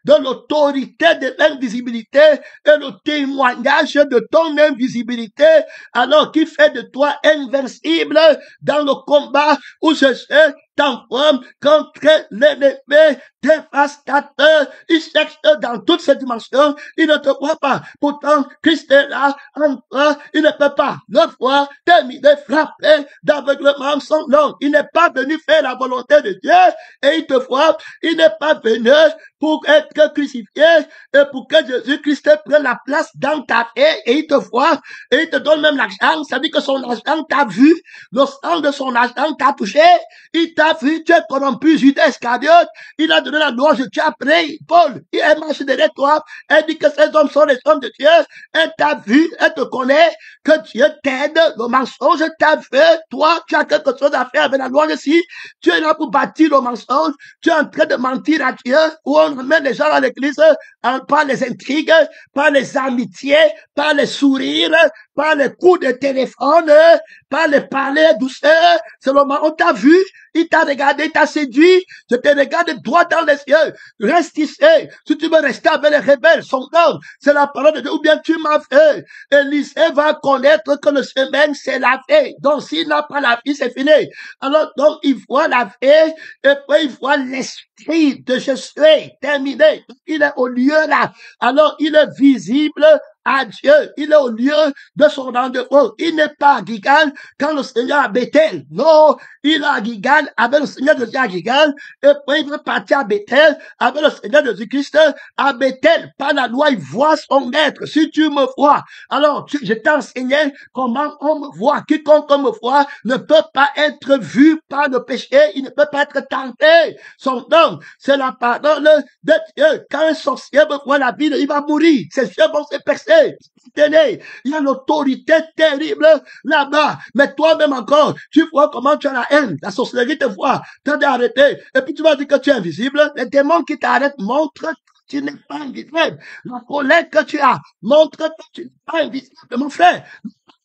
de l'autorité de l'invisibilité et le témoignage de ton invisibilité, alors qui fait de toi invincible dans le combat où je sais t'enferme contre l'ennemi dévastateur. Il cherche dans toutes ces dimensions. Il ne te voit pas. Pourtant, Christ est là, en toi. Il ne peut pas le voir, terminer, frapper d'aveuglement son nom. Il n'est pas venu faire la volonté de Dieu et il te voit. Il n'est pas venu pour être crucifié et pour que Jésus-Christ prenne la place dans ta vie et il te voit et il te donne même l'argent. Ça veut dire que son argent t'a vu. Le sang de son argent t'a touché. Il t'a vu. Tu es corrompu. Judas Iscariote. Il a donné la louange. Tu as prié. Paul, il est marché derrière toi. Elle dit que ces hommes sont les hommes de Dieu. Elle t'a vu. Elle te connaît. Que Dieu t'aide. Le mensonge t'a fait. Toi, tu as quelque chose à faire avec la louange ici. Tu es là pour bâtir le mensonge. Tu es en train de mentir à Dieu. Où on amène les gens à l'église par les intrigues, par les amitiés, par les sourires, par les coups de téléphone, par les palais douceurs. C'est le moment où on t'a vu, il t'a regardé, il t'a séduit. Je te regarde droit dans les yeux. Reste ici. Si tu veux rester avec les rebelles, son nom, c'est la parole de Dieu. Ou bien tu m'as fait. Élisée va connaître que le chemin, c'est la vie. Donc, s'il n'a pas la vie, c'est fini. Alors, donc, il voit la vie, et puis il voit l'esprit de Jésus terminé. Il est au lieu là. Alors, il est visible à Dieu. Il est au lieu de son rendez-vous. Il n'est pas à Gilgal quand le Seigneur a Bethel. Non, il est à Gilgal avec le Seigneur de Dieu à Gilgal. Et puis il va partir à Bethel avec le Seigneur de Jésus-Christ à Bethel. Par la loi, il voit son maître. Si tu me vois, alors je t'ai enseigné comment on me voit. Quiconque me voit ne peut pas être vu par le péché. Il ne peut pas être tenté. Son nom, c'est la parole de Dieu. Quand un sorcier me voit la Bible, il va mourir. Ses yeux vont se percer. Tenez, il y a l'autorité terrible là-bas. Mais toi-même encore, tu vois comment tu as la haine. La sorcellerie te voit. Tu as arrêté. Et puis tu vas dire que tu es invisible. Les démons qui t'arrêtent montrent que tu n'es pas invisible. La colère que tu as montre que tu n'es pas invisible, mon frère.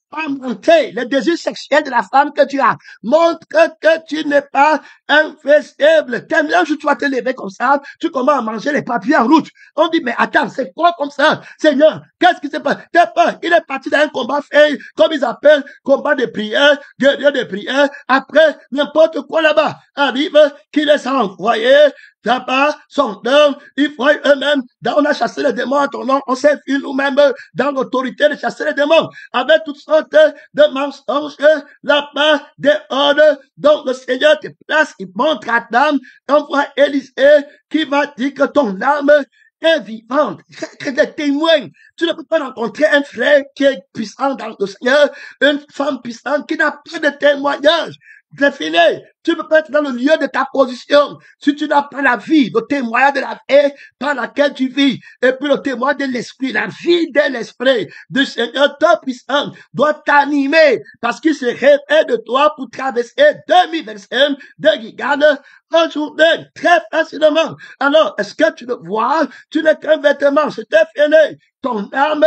Pas monter les désirs sexuels de la femme que tu as. Montre que tu n'es pas invisible. Un jour, tu vas te lever comme ça, tu commences à manger les papiers en route. On dit, mais attends, c'est quoi comme ça? Seigneur, qu'est-ce qui s'est passé? T'as peur. Il est parti dans un combat fait, comme ils appellent, combat de prière, guerrier de prière. Après, n'importe quoi là-bas arrive, qu'il les a envoyés. Là-bas, son nom, ils voient eux-mêmes, on a chassé les démons à ton nom, on s'est vu nous-mêmes dans l'autorité de chasser les démons, avec toutes sortes de mensonges, là-bas, des ordres, donc le Seigneur te place, il montre à Adam, on voit Élisée qui va dire que ton âme est vivante, que des témoins. Tu ne peux pas rencontrer un frère qui est puissant dans le Seigneur, une femme puissante qui n'a pas de témoignage. C'est fini. Tu ne peux pas être dans le lieu de ta position si tu n'as pas la vie, le témoignage de la vie par laquelle tu vis, et puis le témoignage de l'esprit, la vie de l'esprit du Seigneur tout puissant doit t'animer parce qu'il se révèle de toi pour traverser 2000 versets de Gilgal en journée, très facilement. Alors, est-ce que tu le vois? Tu n'es qu'un vêtement, c'est fini. Ton âme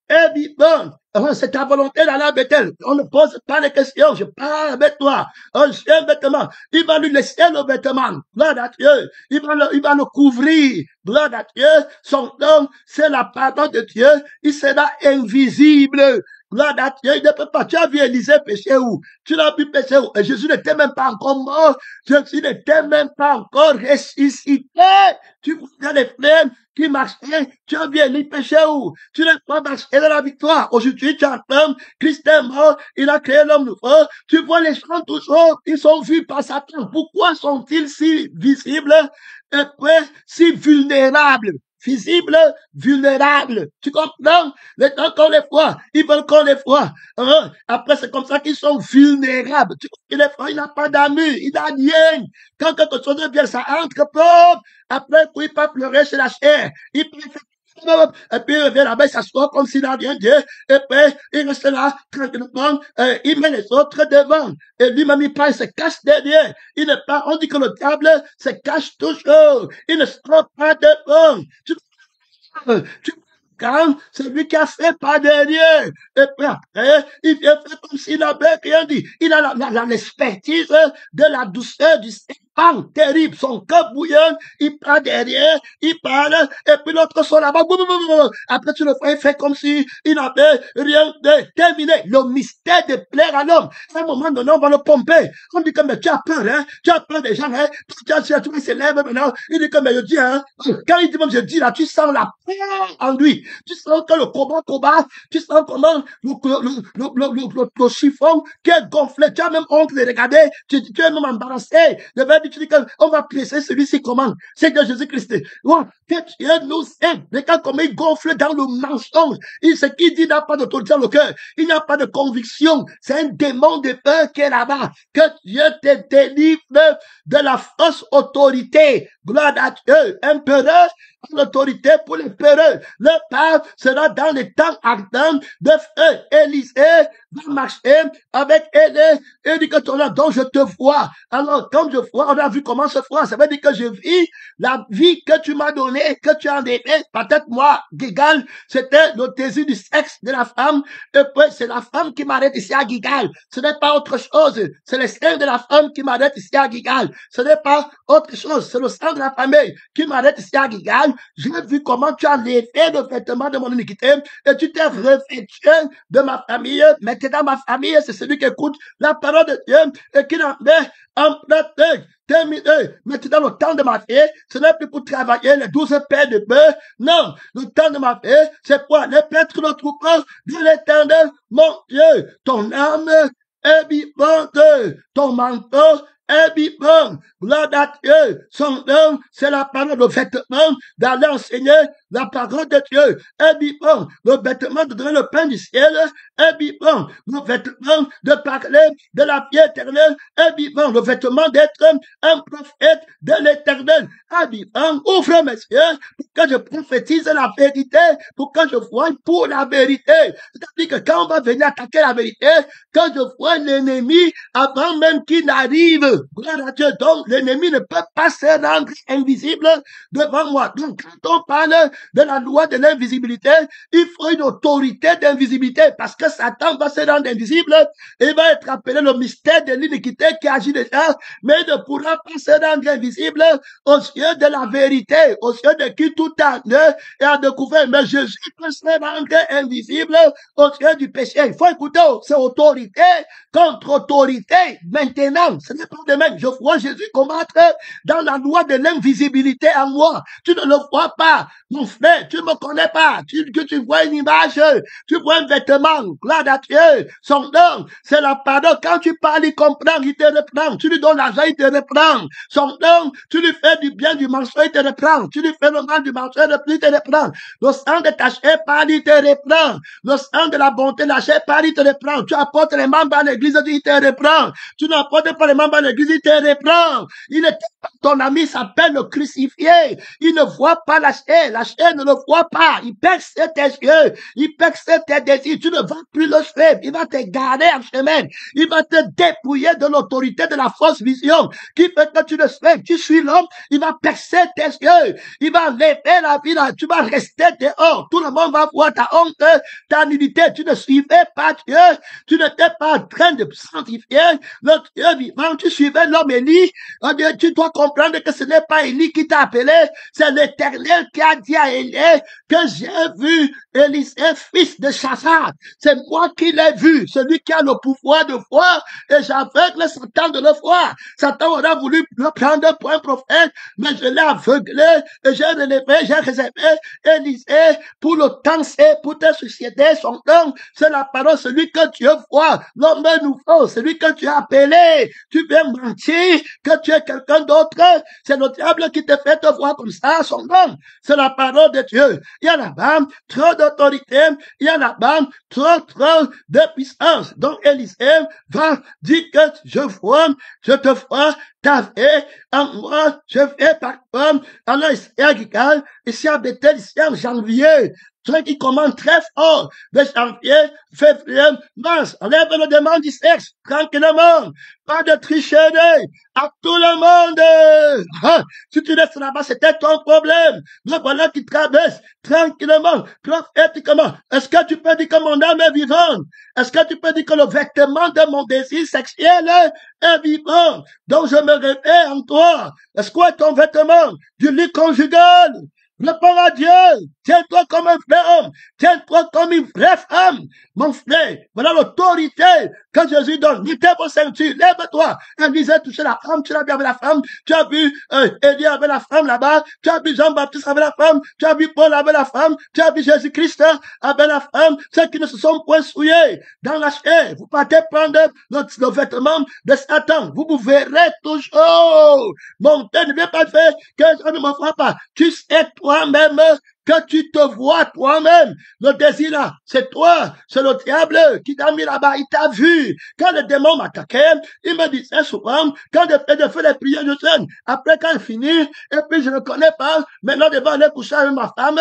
est vivante. C'est ta volonté d'aller à Bethel. On ne pose pas de questions. Je parle avec toi. Un seul vêtement. Il va lui laisser le vêtement. Gloire à Dieu. Il va le couvrir. Gloire à Dieu. Son nom, c'est la parole de Dieu. Il sera invisible. Gloire à Dieu. Il ne peut pas. Tu as vu Élisée pécher où? Tu l'as vu pécher où? Et Jésus n'était même pas encore mort. Jésus n'était même pas encore ressuscité. Tu vois les flammes qui marchaient. Tu as vu Élie pécher où? Tu n'as pas marché dans la victoire. Aujourd'hui, tu entends, Christ est mort, il a créé l'homme nouveau. Tu vois les gens toujours, ils sont vus par Satan. Pourquoi sont-ils si visibles et puis si vulnérables? Visibles, vulnérables. Tu comprends? Les gens qu'on les voit, ils veulent qu'on les voit. Hein? Après, c'est comme ça qu'ils sont vulnérables. Tu comprends? Il n'a pas d'amour, il n'a rien. Quand quelque chose vient, ça entre, pop. Après, il peut pleurer sur la chair. Il peut et puis il revient là-bas, il s'assoit comme s'il n'a rien dit, et puis il reste là, tranquillement, il met les autres devant, et lui-même il parle, il se cache derrière, il n'est pas, on dit que le diable se cache toujours, il ne se trompe pas devant, quand c'est lui qui a fait par derrière, et puis après, il vient faire comme s'il n'avait rien dit, il a l'expertise de la douceur du Seigneur. bang, terrible, son cœur bouillonne, il prend derrière, il parle, et puis l'autre sont là-bas, après tu le vois, il fait comme si il n'avait rien de terminé. Le mystère de plaire à l'homme. À un moment donné, on va le pomper. On dit que, mais tu as peur, hein, tu as peur des gens, hein, tu s'élève maintenant, il dit que, mais je dis, hein, quand il dit même je dis là, tu sens la peur en lui, tu sens que le combat, tu sens comment le chiffon qui est gonflé, tu as même honte de regarder, tu es même embarrassé, tu dis qu'on va presser celui-ci comment, c'est de Jésus-Christ. Ouais, que Dieu nous aide, regarde comment il gonfle dans le mensonge, ce qu'il dit n'a pas d'autorité dans le cœur, il n'y a pas de conviction, c'est un démon de peur qui est là-bas, que Dieu te délivre de la fausse autorité, gloire à Dieu, empereur, l'autorité pour les peureux. Le Père sera dans les temps ardents de feu. Élisée va marcher avec Élie et dit que ton nom, donc je te vois. Alors, comme je vois, on a vu comment se voir. Ça veut dire que je vis la vie que tu m'as donnée, que tu as donné. Peut-être moi, Gigal, c'était le désir du sexe de la femme. Et puis, c'est la femme qui m'arrête ici à Gigal. Ce n'est pas autre chose. C'est le sein de la femme qui m'arrête ici à Gigal. Ce n'est pas autre chose. C'est le sang de la famille qui m'arrête ici à Gigal. J'ai vu comment tu as levé le vêtement de mon iniquité et tu t'es revêtu de ma famille. Maintenant, ma famille, c'est celui qui écoute la parole de Dieu et qui la met en pratique. Terminé. Maintenant, le temps de ma vie, ce n'est plus pour travailler les 12 paires de bœufs. Non, le temps de ma vie, c'est pour aller paître le troupeau de l'Éternel, mon Dieu. Ton âme est vivante, ton manteau est vivant. Gloire à Dieu. Son nom, c'est la parole, le vêtement d'aller enseigner la parole de Dieu est vivant. Le vêtement de donner le pain du ciel est vivant. Le vêtement de parler de la vie éternelle est vivant. Le vêtement d'être un prophète de l'éternel est vivant. Ouvre mes yeux pour que je prophétise la vérité, pour que je voie pour la vérité. C'est-à-dire que quand on va venir attaquer la vérité, quand je vois l'ennemi avant même qu'il n'arrive, gloire à Dieu, donc l'ennemi ne peut pas se rendre invisible devant moi. Donc quand on parle de la loi de l'invisibilité, il faut une autorité d'invisibilité parce que Satan va se rendre invisible et va être appelé le mystère de l'iniquité qui agit déjà, mais il ne pourra pas se rendre invisible aux yeux de la vérité, aux yeux de qui tout a et a découvert. Mais Jésus peut se rendre invisible aux yeux du péché. Il faut écouter, c'est autorité contre autorité. Maintenant, ce n'est pas de même. Je vois Jésus combattre dans la loi de l'invisibilité en moi. Tu ne le vois pas. Mon frère, tu ne me connais pas. Tu vois une image, tu vois un vêtement. Gloire à Dieu. Son nom, c'est la parole. Quand tu parles, il comprend, il te reprend. Tu lui donnes l'argent, il te reprend. Son nom, tu lui fais du bien du mensonge, il te reprend. Tu lui fais le mal du mensonge, il te reprend. Le sang de ta chair parle, il te reprend. Le sang de la bonté de la chair parle, il te reprend. Tu apportes les membres à l'église, il te reprend. Tu n'apportes pas les membres à l'église, il te reprend. Il est ton ami s'appelle le crucifié. Il ne voit pas la chair ne le voit pas. Il perce tes yeux, il perce tes désirs. Tu ne vas plus le suivre. Il va te garder en chemin. Il va te dépouiller de l'autorité de la fausse vision qui fait que tu le suives. Tu suis l'homme, il va percer tes yeux. Il va lever la vie là. Tu vas rester dehors. Tout le monde va voir ta honte, ta nudité. Tu ne suivais pas Dieu. Tu n'étais pas en train de sanctifier le Dieu vivant. Tu suivais l'homme Élie. Tu dois comprendre que ce n'est pas Élie qui t'a appelé. C'est l'Éternel qui a dit à Élie que j'ai vu Élisée, fils de Shaphat. C'est moi qui l'ai vu. Celui qui a le pouvoir de voir. Et j'aveugle Satan de le voir. Satan aura voulu le prendre pour un prophète, mais je l'ai aveuglé et j'ai relevé, j'ai réservé Élisée pour le temps, c'est pour te susciter son nom. C'est la parole, celui que Dieu voit, l'homme nouveau, celui que tu as appelé. Tu viens mentir que tu es quelqu'un d'autre. C'est le diable qui te fait te voir comme ça, son nom. C'est la parole de Dieu. Il y a là-bas trop d'autorité, il y a là-bas trop de puissance. Donc Élisée va dire que je te vois, ta vie en moi, je vais par toi. Alors ici à Gigal, ici à Bethel, ici en janvier, celui qui commande très fort, de janvier, février, mars, enlève le demande du sexe, tranquillement, pas de tricherie, à tout le monde. Ah, si tu restes là-bas, c'était ton problème. Mais voilà qui traverse tranquillement, prophétiquement. Est-ce que tu peux dire que mon âme est vivante? Est-ce que tu peux dire que le vêtement de mon désir sexuel est vivant? Donc je me réveille en toi. Est-ce quoi est ton vêtement? Du lit conjugal. Réponds à Dieu. Tiens-toi comme un vrai homme. Tiens-toi comme une vraie femme. Mon frère, voilà l'autorité que Jésus donne. Mettez vos ceintures. Lève-toi. Élisée a touché la femme. Tu l'as vu avec la femme. Tu as vu Élie avec la femme là-bas. Tu as vu Jean-Baptiste avec la femme. Tu as vu Paul avec la femme. Tu as vu Jésus-Christ avec la femme. Ceux qui ne se sont point souillés dans la chair. Vous partez prendre le vêtement de Satan. Vous vous verrez toujours. Mon Dieu ne vient pas faire que je ne me vois pas. Tu sais toi-même que tu te vois toi-même. Le désir là, c'est toi, c'est le diable qui t'a mis là-bas, il t'a vu. Quand le démon m'attaquait, il me disait souvent, quand je fais les prières de Dieu, après quand il finit, et puis je ne connais pas, maintenant devant aller coucher avec ma femme,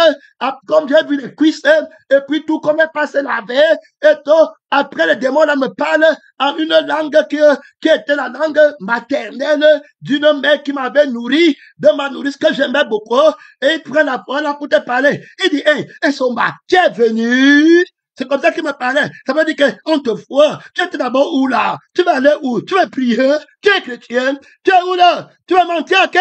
comme j'ai vu les cuisses, et puis tout comme elle passe laver, et tout, après le démon là me parle en une langue qui était la langue maternelle d'une mère qui m'avait nourri, de ma nourrice que j'aimais beaucoup, et il prend la parole pour te parler. Il dit, hey, Soma, tu es venu. C'est comme ça qu'il me parlait. Ça veut dire qu'on te voit. Tu es d'abord où là? Tu vas aller où? Tu vas prier? Tu es chrétien? Tu es où là? Tu vas mentir, ok?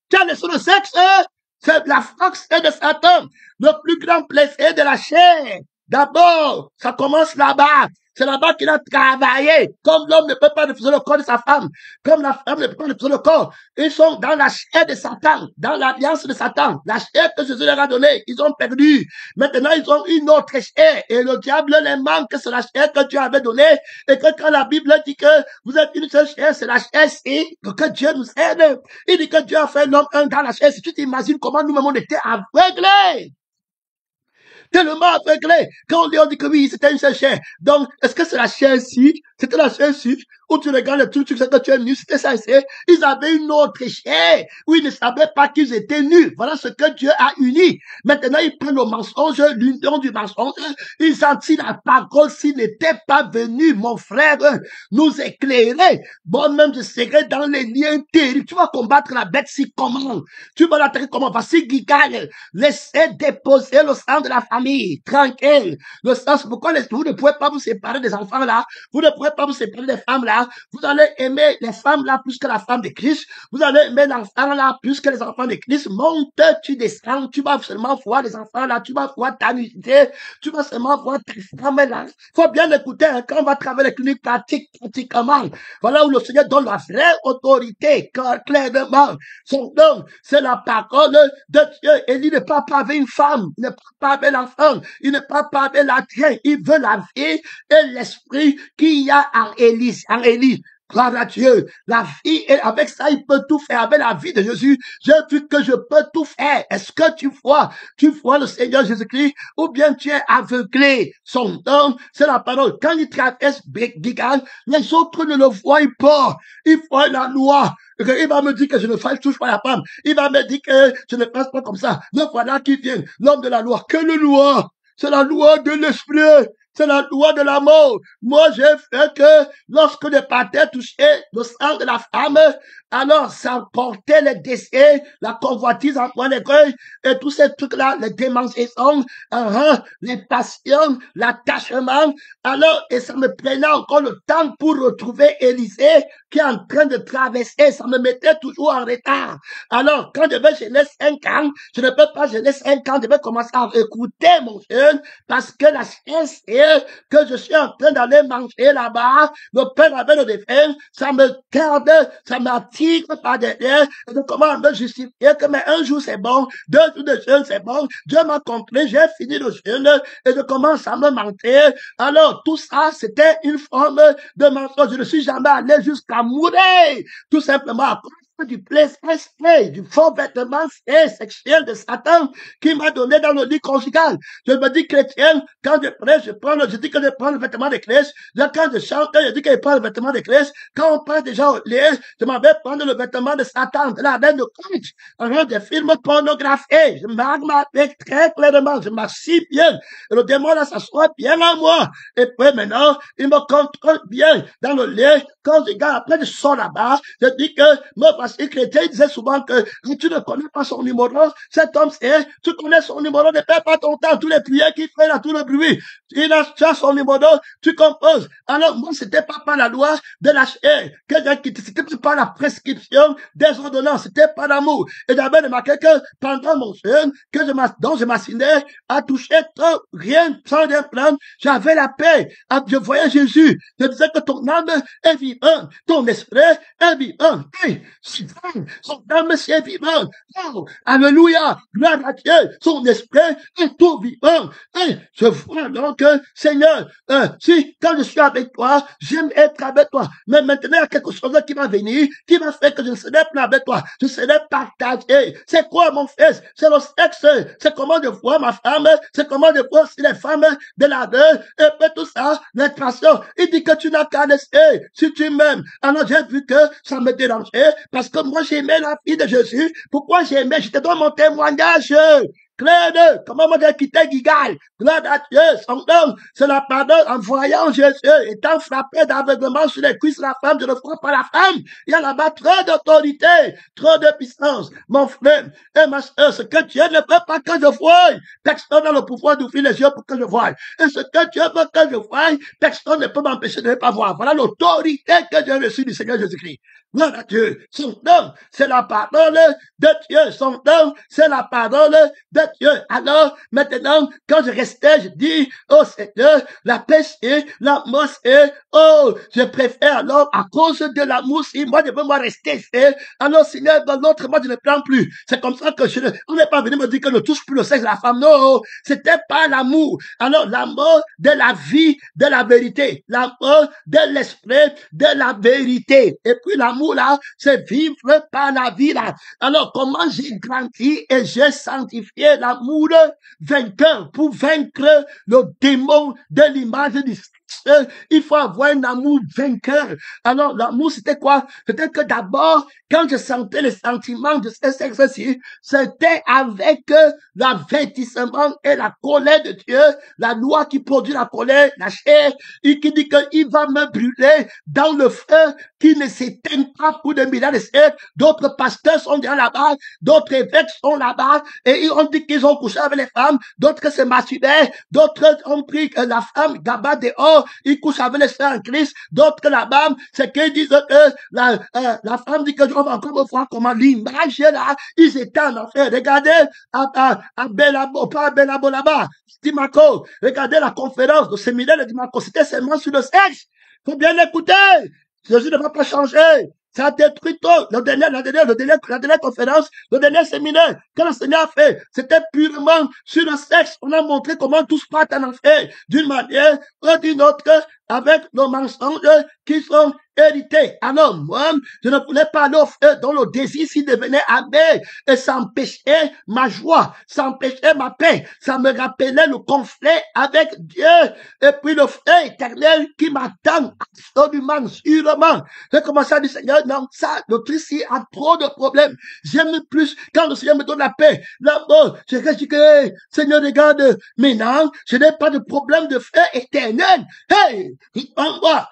Tu as laissé le sexe, hein? C'est la force de Satan. Le plus grand plaisir de la chair. D'abord, ça commence là-bas. C'est là-bas qu'il a travaillé. Comme l'homme ne peut pas refuser le corps de sa femme, comme la femme ne peut pas refuser le corps. Ils sont dans la chair de Satan, dans l'alliance de Satan. La chair que Jésus leur a donnée, ils ont perdu. Maintenant, ils ont une autre chair. Et le diable les manque, c'est la chair que Dieu avait donnée. Et que quand la Bible dit que vous êtes une seule chair, c'est la chair, c'est que Dieu nous aide. Il dit que Dieu a fait l'homme un dans la chair. Si tu t'imagines comment nous-mêmes on était aveuglés. Tellement aveuglé. Quand on dit que oui, c'était une seule chair. Donc, est-ce que c'est la chair-ci? C'était la chair-ci? Où tu regardes le truc, tu sais que tu es nu, c'était ça, c'est. Ils avaient une autre chair, où ils ne savaient pas qu'ils étaient nus. Voilà ce que Dieu a uni. Maintenant, ils prennent le mensonge, l'union du mensonge. Ils en tirent la parole s'il n'était pas venu, mon frère, nous éclairer. Bon, même je serai dans les liens terribles. Tu vas combattre la bête si comment? Tu vas l'attaquer comment? Voici Gigal. Laissez déposer le sang de la famille. Tranquille. Le sang, c'est pourquoi vous ne pouvez pas vous séparer des enfants là. Vous ne pouvez pas vous séparer des femmes là. Vous allez aimer les femmes là plus que la femme de Christ. Vous allez aimer l'enfant là plus que les enfants de Christ. Monte, tu descends, tu vas seulement voir les enfants là, tu vas voir ta nudité, tu vas seulement voir ta femme là. Faut bien écouter hein, quand on va travailler les cliniques pratiquement. Voilà où le Seigneur donne la vraie autorité, clairement. Son don, c'est la parole de Dieu. Élie ne parle pas avec une femme, il ne parle pas avec l'enfant, il ne parle pas avec l'Adrien, il veut la vie et l'esprit qu'il y a en Élie. Gloire à Dieu. La vie, et avec ça, il peut tout faire. Avec la vie de Jésus, j'ai vu que je peux tout faire. Est-ce que tu vois le Seigneur Jésus-Christ, ou bien tu es aveuglé? Son don, c'est la parole. Quand il traverse Gigal, les autres ne le voient pas. Ils voient la loi. Il va me dire que je ne touche pas la femme. Il va me dire que je ne passe pas comme ça. Mais voilà qui vient, l'homme de la loi. Quelle loi? C'est la loi de l'esprit. C'est la loi de la mort. Moi, j'ai fait que lorsque le pater touchait le sang de la femme, alors ça portait les décès, la convoitise en point d'écueil, et tous ces trucs-là, les démangeaisons, les passions, l'attachement. Alors, et ça me prenait encore le temps pour retrouver Élisée qui est en train de traverser. Ça me mettait toujours en retard. Alors, quand je vais gêner 5 ans, je ne peux pas gêner 5 ans, je vais commencer à écouter mon jeune, parce que la science que je suis en train d'aller manger là-bas, le Père avait le défense, ça me garde, ça m'attire par derrière, et de comment me justifier que mais un jour c'est bon, 2 jours de jeûne c'est bon, Dieu m'a compris, j'ai fini le jeûne, et je commence à me mentir. Alors tout ça, c'était une forme de mensonge. Je ne suis jamais allé jusqu'à mourir, tout simplement à cause du esprit, du faux vêtement sexuel de Satan qui m'a donné dans le lit conjugal. Je me dis chrétienne, quand je prêche, je dis que je prends le vêtement de Christ. Quand je chante, je dis que je prends le vêtement de Christ. Quand on passe déjà au lit, je m'en vais prendre le vêtement de Satan, de la reine de coach, en des films pornographiés. Je marque ma tête très clairement, je m'assis bien. Et le démon là s'assoit bien à moi. Et puis maintenant, il me contrôle bien dans le lit. Quand je garde, après je sors là-bas, je dis que me voici chrétien, il disait souvent que tu ne connais pas son numéro, cet homme c'est, tu connais son numéro, ne perds pas ton temps, tous les prières qu'il fait là, tout le bruit, il a son numéro, tu composes. Alors moi, c'était pas par la loi de la chair que j'ai quitté, c'était pas la prescription des ordonnances, c'était pas l'amour. Et j'avais remarqué que pendant mon jeûne, dont je m'assignais à toucher rien sans rien prendre, j'avais la paix. Je voyais Jésus. Je disais que ton âme est vivante, ton esprit est vivant. Hey, son âme est vivante. Oh, alléluia, gloire à Dieu. Son esprit est tout vivant. Hey, je vois donc, Seigneur, si quand je suis avec toi, j'aime être avec toi. Mais maintenant, il y a quelque chose qui va venir, qui va faire que je ne serai plus avec toi. Je serai partagé. C'est quoi, mon fils? C'est le sexe. C'est comment je vois ma femme. C'est comment je vois aussi les femmes de la deux. Et puis tout ça, l'intention. Il dit que tu n'as qu'à laisser si tu m'aimes. Alors j'ai vu que ça me dérangeait parce que moi j'aimais la fille de Jésus. Pourquoi j'aimais? Je te donne mon témoignage. Claire, comment moi j'ai quitté Gigal? Gloire à Dieu, son nom, c'est la pardon en voyant Jésus, étant frappé d'aveuglement sur les cuisses de la femme, je ne frappe pas la femme. Il y a là-bas trop d'autorité, trop de puissance. Mon frère et ma soeur, ce que Dieu ne veut pas que je voie, personne n'a le pouvoir d'ouvrir les yeux pour que je voie. Et ce que Dieu veut que je voie, personne ne peut m'empêcher de ne pas voir. Voilà l'autorité que j'ai reçue du Seigneur Jésus-Christ. Gloire à Dieu. Son nom, c'est la parole de Dieu. Son nom, c'est la parole de Dieu. Alors, maintenant, quand je restais, je dis, oh Seigneur, la pêche et la mousse et, oh, je préfère alors, à cause de la mousse, moi, je veux moi rester ici. Alors, Seigneur, dans l'autre, moi, je ne prends plus. C'est comme ça que on n'est pas venu me dire que ne touche plus le sexe de la femme. Non, c'était pas l'amour. Alors, l'amour de la vie, de la vérité. L'amour de l'esprit, de la vérité. Et puis, l'amour, là, c'est vivre par la vie, là. Alors, comment j'ai grandi et j'ai sanctifié l'amour vainqueur pour vaincre le démon de l'image du sexe. Il faut avoir un amour vainqueur. Alors, l'amour, c'était quoi? C'était que d'abord, quand je sentais les sentiments de ce sexe-ci, c'était avec l'avertissement et la colère de Dieu, la loi qui produit la colère, la chair, et qui dit qu'il va me brûler dans le feu qui ne s'éteint pas pour des milliards de siècles. D'autres pasteurs sont déjà là-bas, d'autres évêques sont là-bas, et on dit qu'ils ont couché avec les femmes, d'autres que c'est masculin, d'autres ont pris que la femme là-bas dehors, ils couchent avec les frères en Christ, d'autres là-bas, c'est qu'ils disent que la femme dit que on va encore me voir comment l'image là, ils étaient en enfer. Regardez à Belabo, pas à Belabo là-bas, Dimaco, regardez la conférence, le séminaire de Dimaco, c'était seulement sur le sexe. Faut bien écouter. Jésus ne va pas changer. Ça a détruit tout. La dernière conférence, le dernier séminaire, que le Seigneur a fait, c'était purement sur le sexe. On a montré comment tous partent en enfer, d'une manière ou d'une autre, avec nos mensonges qui sont hérités. Alors, moi, je ne voulais pas l'offrir dont le désir s'y devenait amer et ça empêchait ma joie, ça empêchait ma paix, ça me rappelait le conflit avec Dieu et puis le frère éternel qui m'attend absolument, sûrement. J'ai commencé à dire, Seigneur, non, ça, le Christ a trop de problèmes. J'aime plus quand le Seigneur me donne la paix. Là-bas, je dis que, hey, Seigneur, regarde, maintenant, je n'ai pas de problème de frère éternel. Hey, en moi.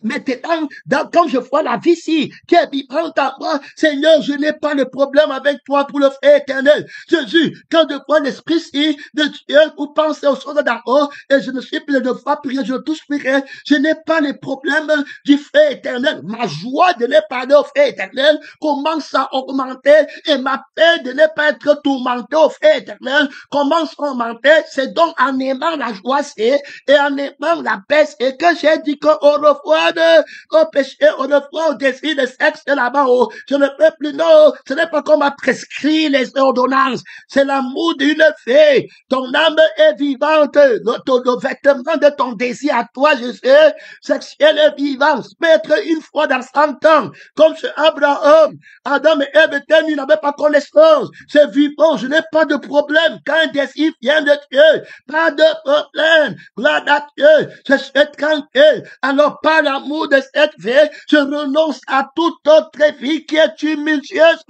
Maintenant, quand je vois la vie ici, qui est vivante en moi, Seigneur, je n'ai pas de problème avec toi pour le frère éternel. Jésus, quand je vois l'esprit ici de Dieu, vous pensez aux choses d'en haut, et je ne suis plus, je ne vois plus rien, je ne touche plus rien, je n'ai pas les problèmes du frère éternel. Ma joie de ne pas aller au frère éternel commence à augmenter, et ma paix de ne pas être tourmentée au frère éternel commence à augmenter. C'est donc en aimant la joie, et en aimant la paix, et que j'ai dit qu'au revoir froide, au péché, on ne voit au désir de sexe là-bas, oh, je ne peux plus, non, ce n'est pas qu'on m'a prescrit les ordonnances, c'est l'amour d'une fée, ton âme est vivante, le vêtement de ton désir à toi, je sais, sexuel est vivant, mettre une fois dans 100 ans, comme chez Abraham, Adam et Ève étaient, ils n'avaient pas connaissance, c'est vivant, je n'ai pas de problème, quand un désir vient de Dieu, pas de problème, gloire à Dieu, je suis tranquille, alors par l'amour de cette vie, je renonce à toute autre vie qui est tumultueuse,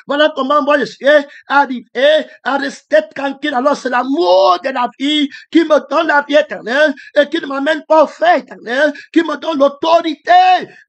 voilà comment moi je suis arrivé à rester tranquille, alors c'est l'amour de la vie qui me donne la vie éternelle et qui ne m'amène pas au fait éternel, qui me donne l'autorité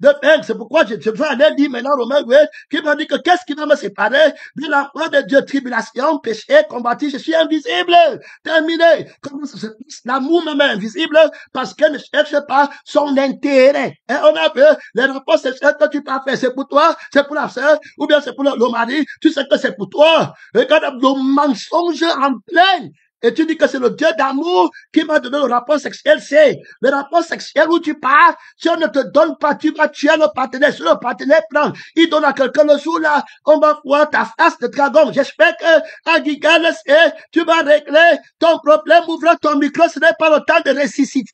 de faire, c'est pourquoi je veux aller dire maintenant Romain 8, qui m'a dit que qu'est-ce qui va me séparer de l'amour de Dieu, tribulation, péché, combattu, je suis invisible, terminé, comment ça se passe, l'amour même est invisible parce qu'elle ne cherche pas son intérêt, et on a vu les rapports sexuels que tu peux faire, c'est pour toi, c'est pour la sœur, ou bien c'est pour le mari, tu sais que c'est pour toi, regarde le mensonge en plein. Et tu dis que c'est le Dieu d'amour qui m'a donné le rapport sexuel. C'est le rapport sexuel où tu pars. Si on ne te donne pas, tu vas tuer le partenaire. Si le partenaire prend, il donne à quelqu'un le jour là, on va voir ta face de dragon. J'espère que à Gigal, tu vas régler ton problème. Ouvre ton micro. Ce n'est pas le temps de réciter.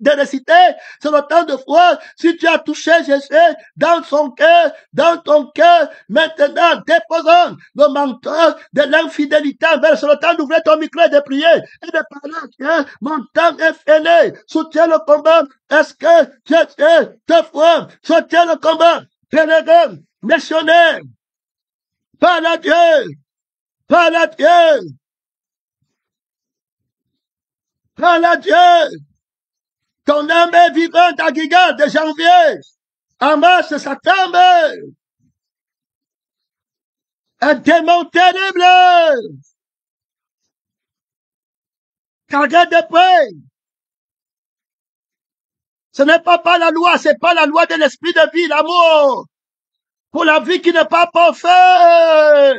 C'est le temps de voir si tu as touché Jésus dans son cœur, dans ton cœur. Maintenant, déposons le menteur de l'infidélité. C'est le temps d'ouvrir ton micro et de prier. Et de parler, hein, mon temps est fini. Soutiens le combat. Est-ce que Jésus te foi? Soutiens le combat. Pèlerin, missionnaire. Parle à Dieu. Parle à Dieu. Parle à Dieu. Ton âme est vivante à Giga de janvier. En mars, ça tombe. Un démon terrible. Regarde de près. Ce n'est pas la loi, c'est pas la loi de l'esprit de vie, l'amour. Pour la vie qui n'est pas parfaite.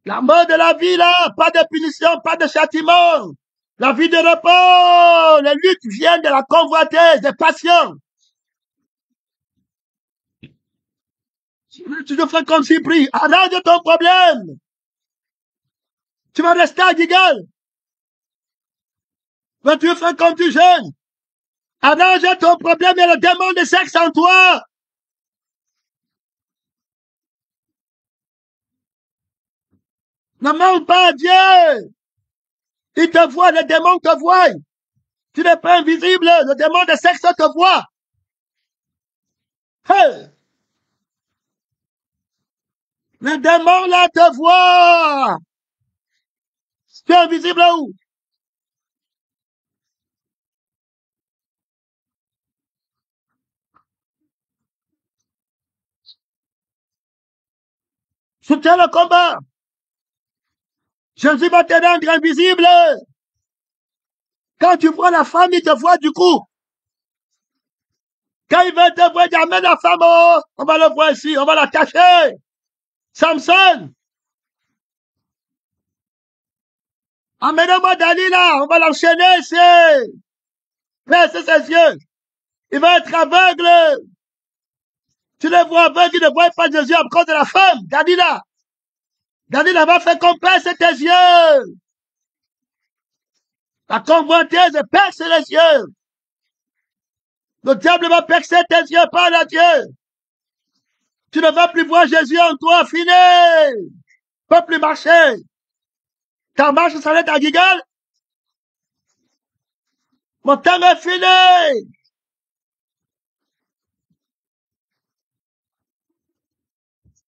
La mort de la vie là, pas de punition, pas de châtiment. La vie de repos, les luttes viennent de la convoitise, des passions. Tu te fais comme Cyprien, arrête ton problème. Tu vas rester à Gigal. Mais tu fais comme tu jeûnes. Arrange ton problème et le démon de sexe en toi. Ne mens pas à Dieu. Il te voit, le démon te voit. Tu n'es pas invisible, le démon de sexe te voit. Hey. Le démon là te voit. Tu es invisible où? Soutiens le combat. Jésus va te rendre invisible. Quand tu vois la femme, il te voit du coup. Quand il veut te voir, il amène la femme, oh, on va le voir ici, on va la cacher. Samson. Amène-moi Dalila, on va l'enchaîner ici. Baisse ses yeux. Il va être aveugle. Tu le vois aveugle, il ne voit pas Jésus à cause de la femme, Dalila. Dalila va faire qu'on perce tes yeux. La convoitise perce les yeux. Le diable va percer tes yeux par la Dieu. Tu ne vas plus voir Jésus en toi, fini. Tu ne peux plus marcher. Ta marche s'arrête à Gigal. Mon temps est fini.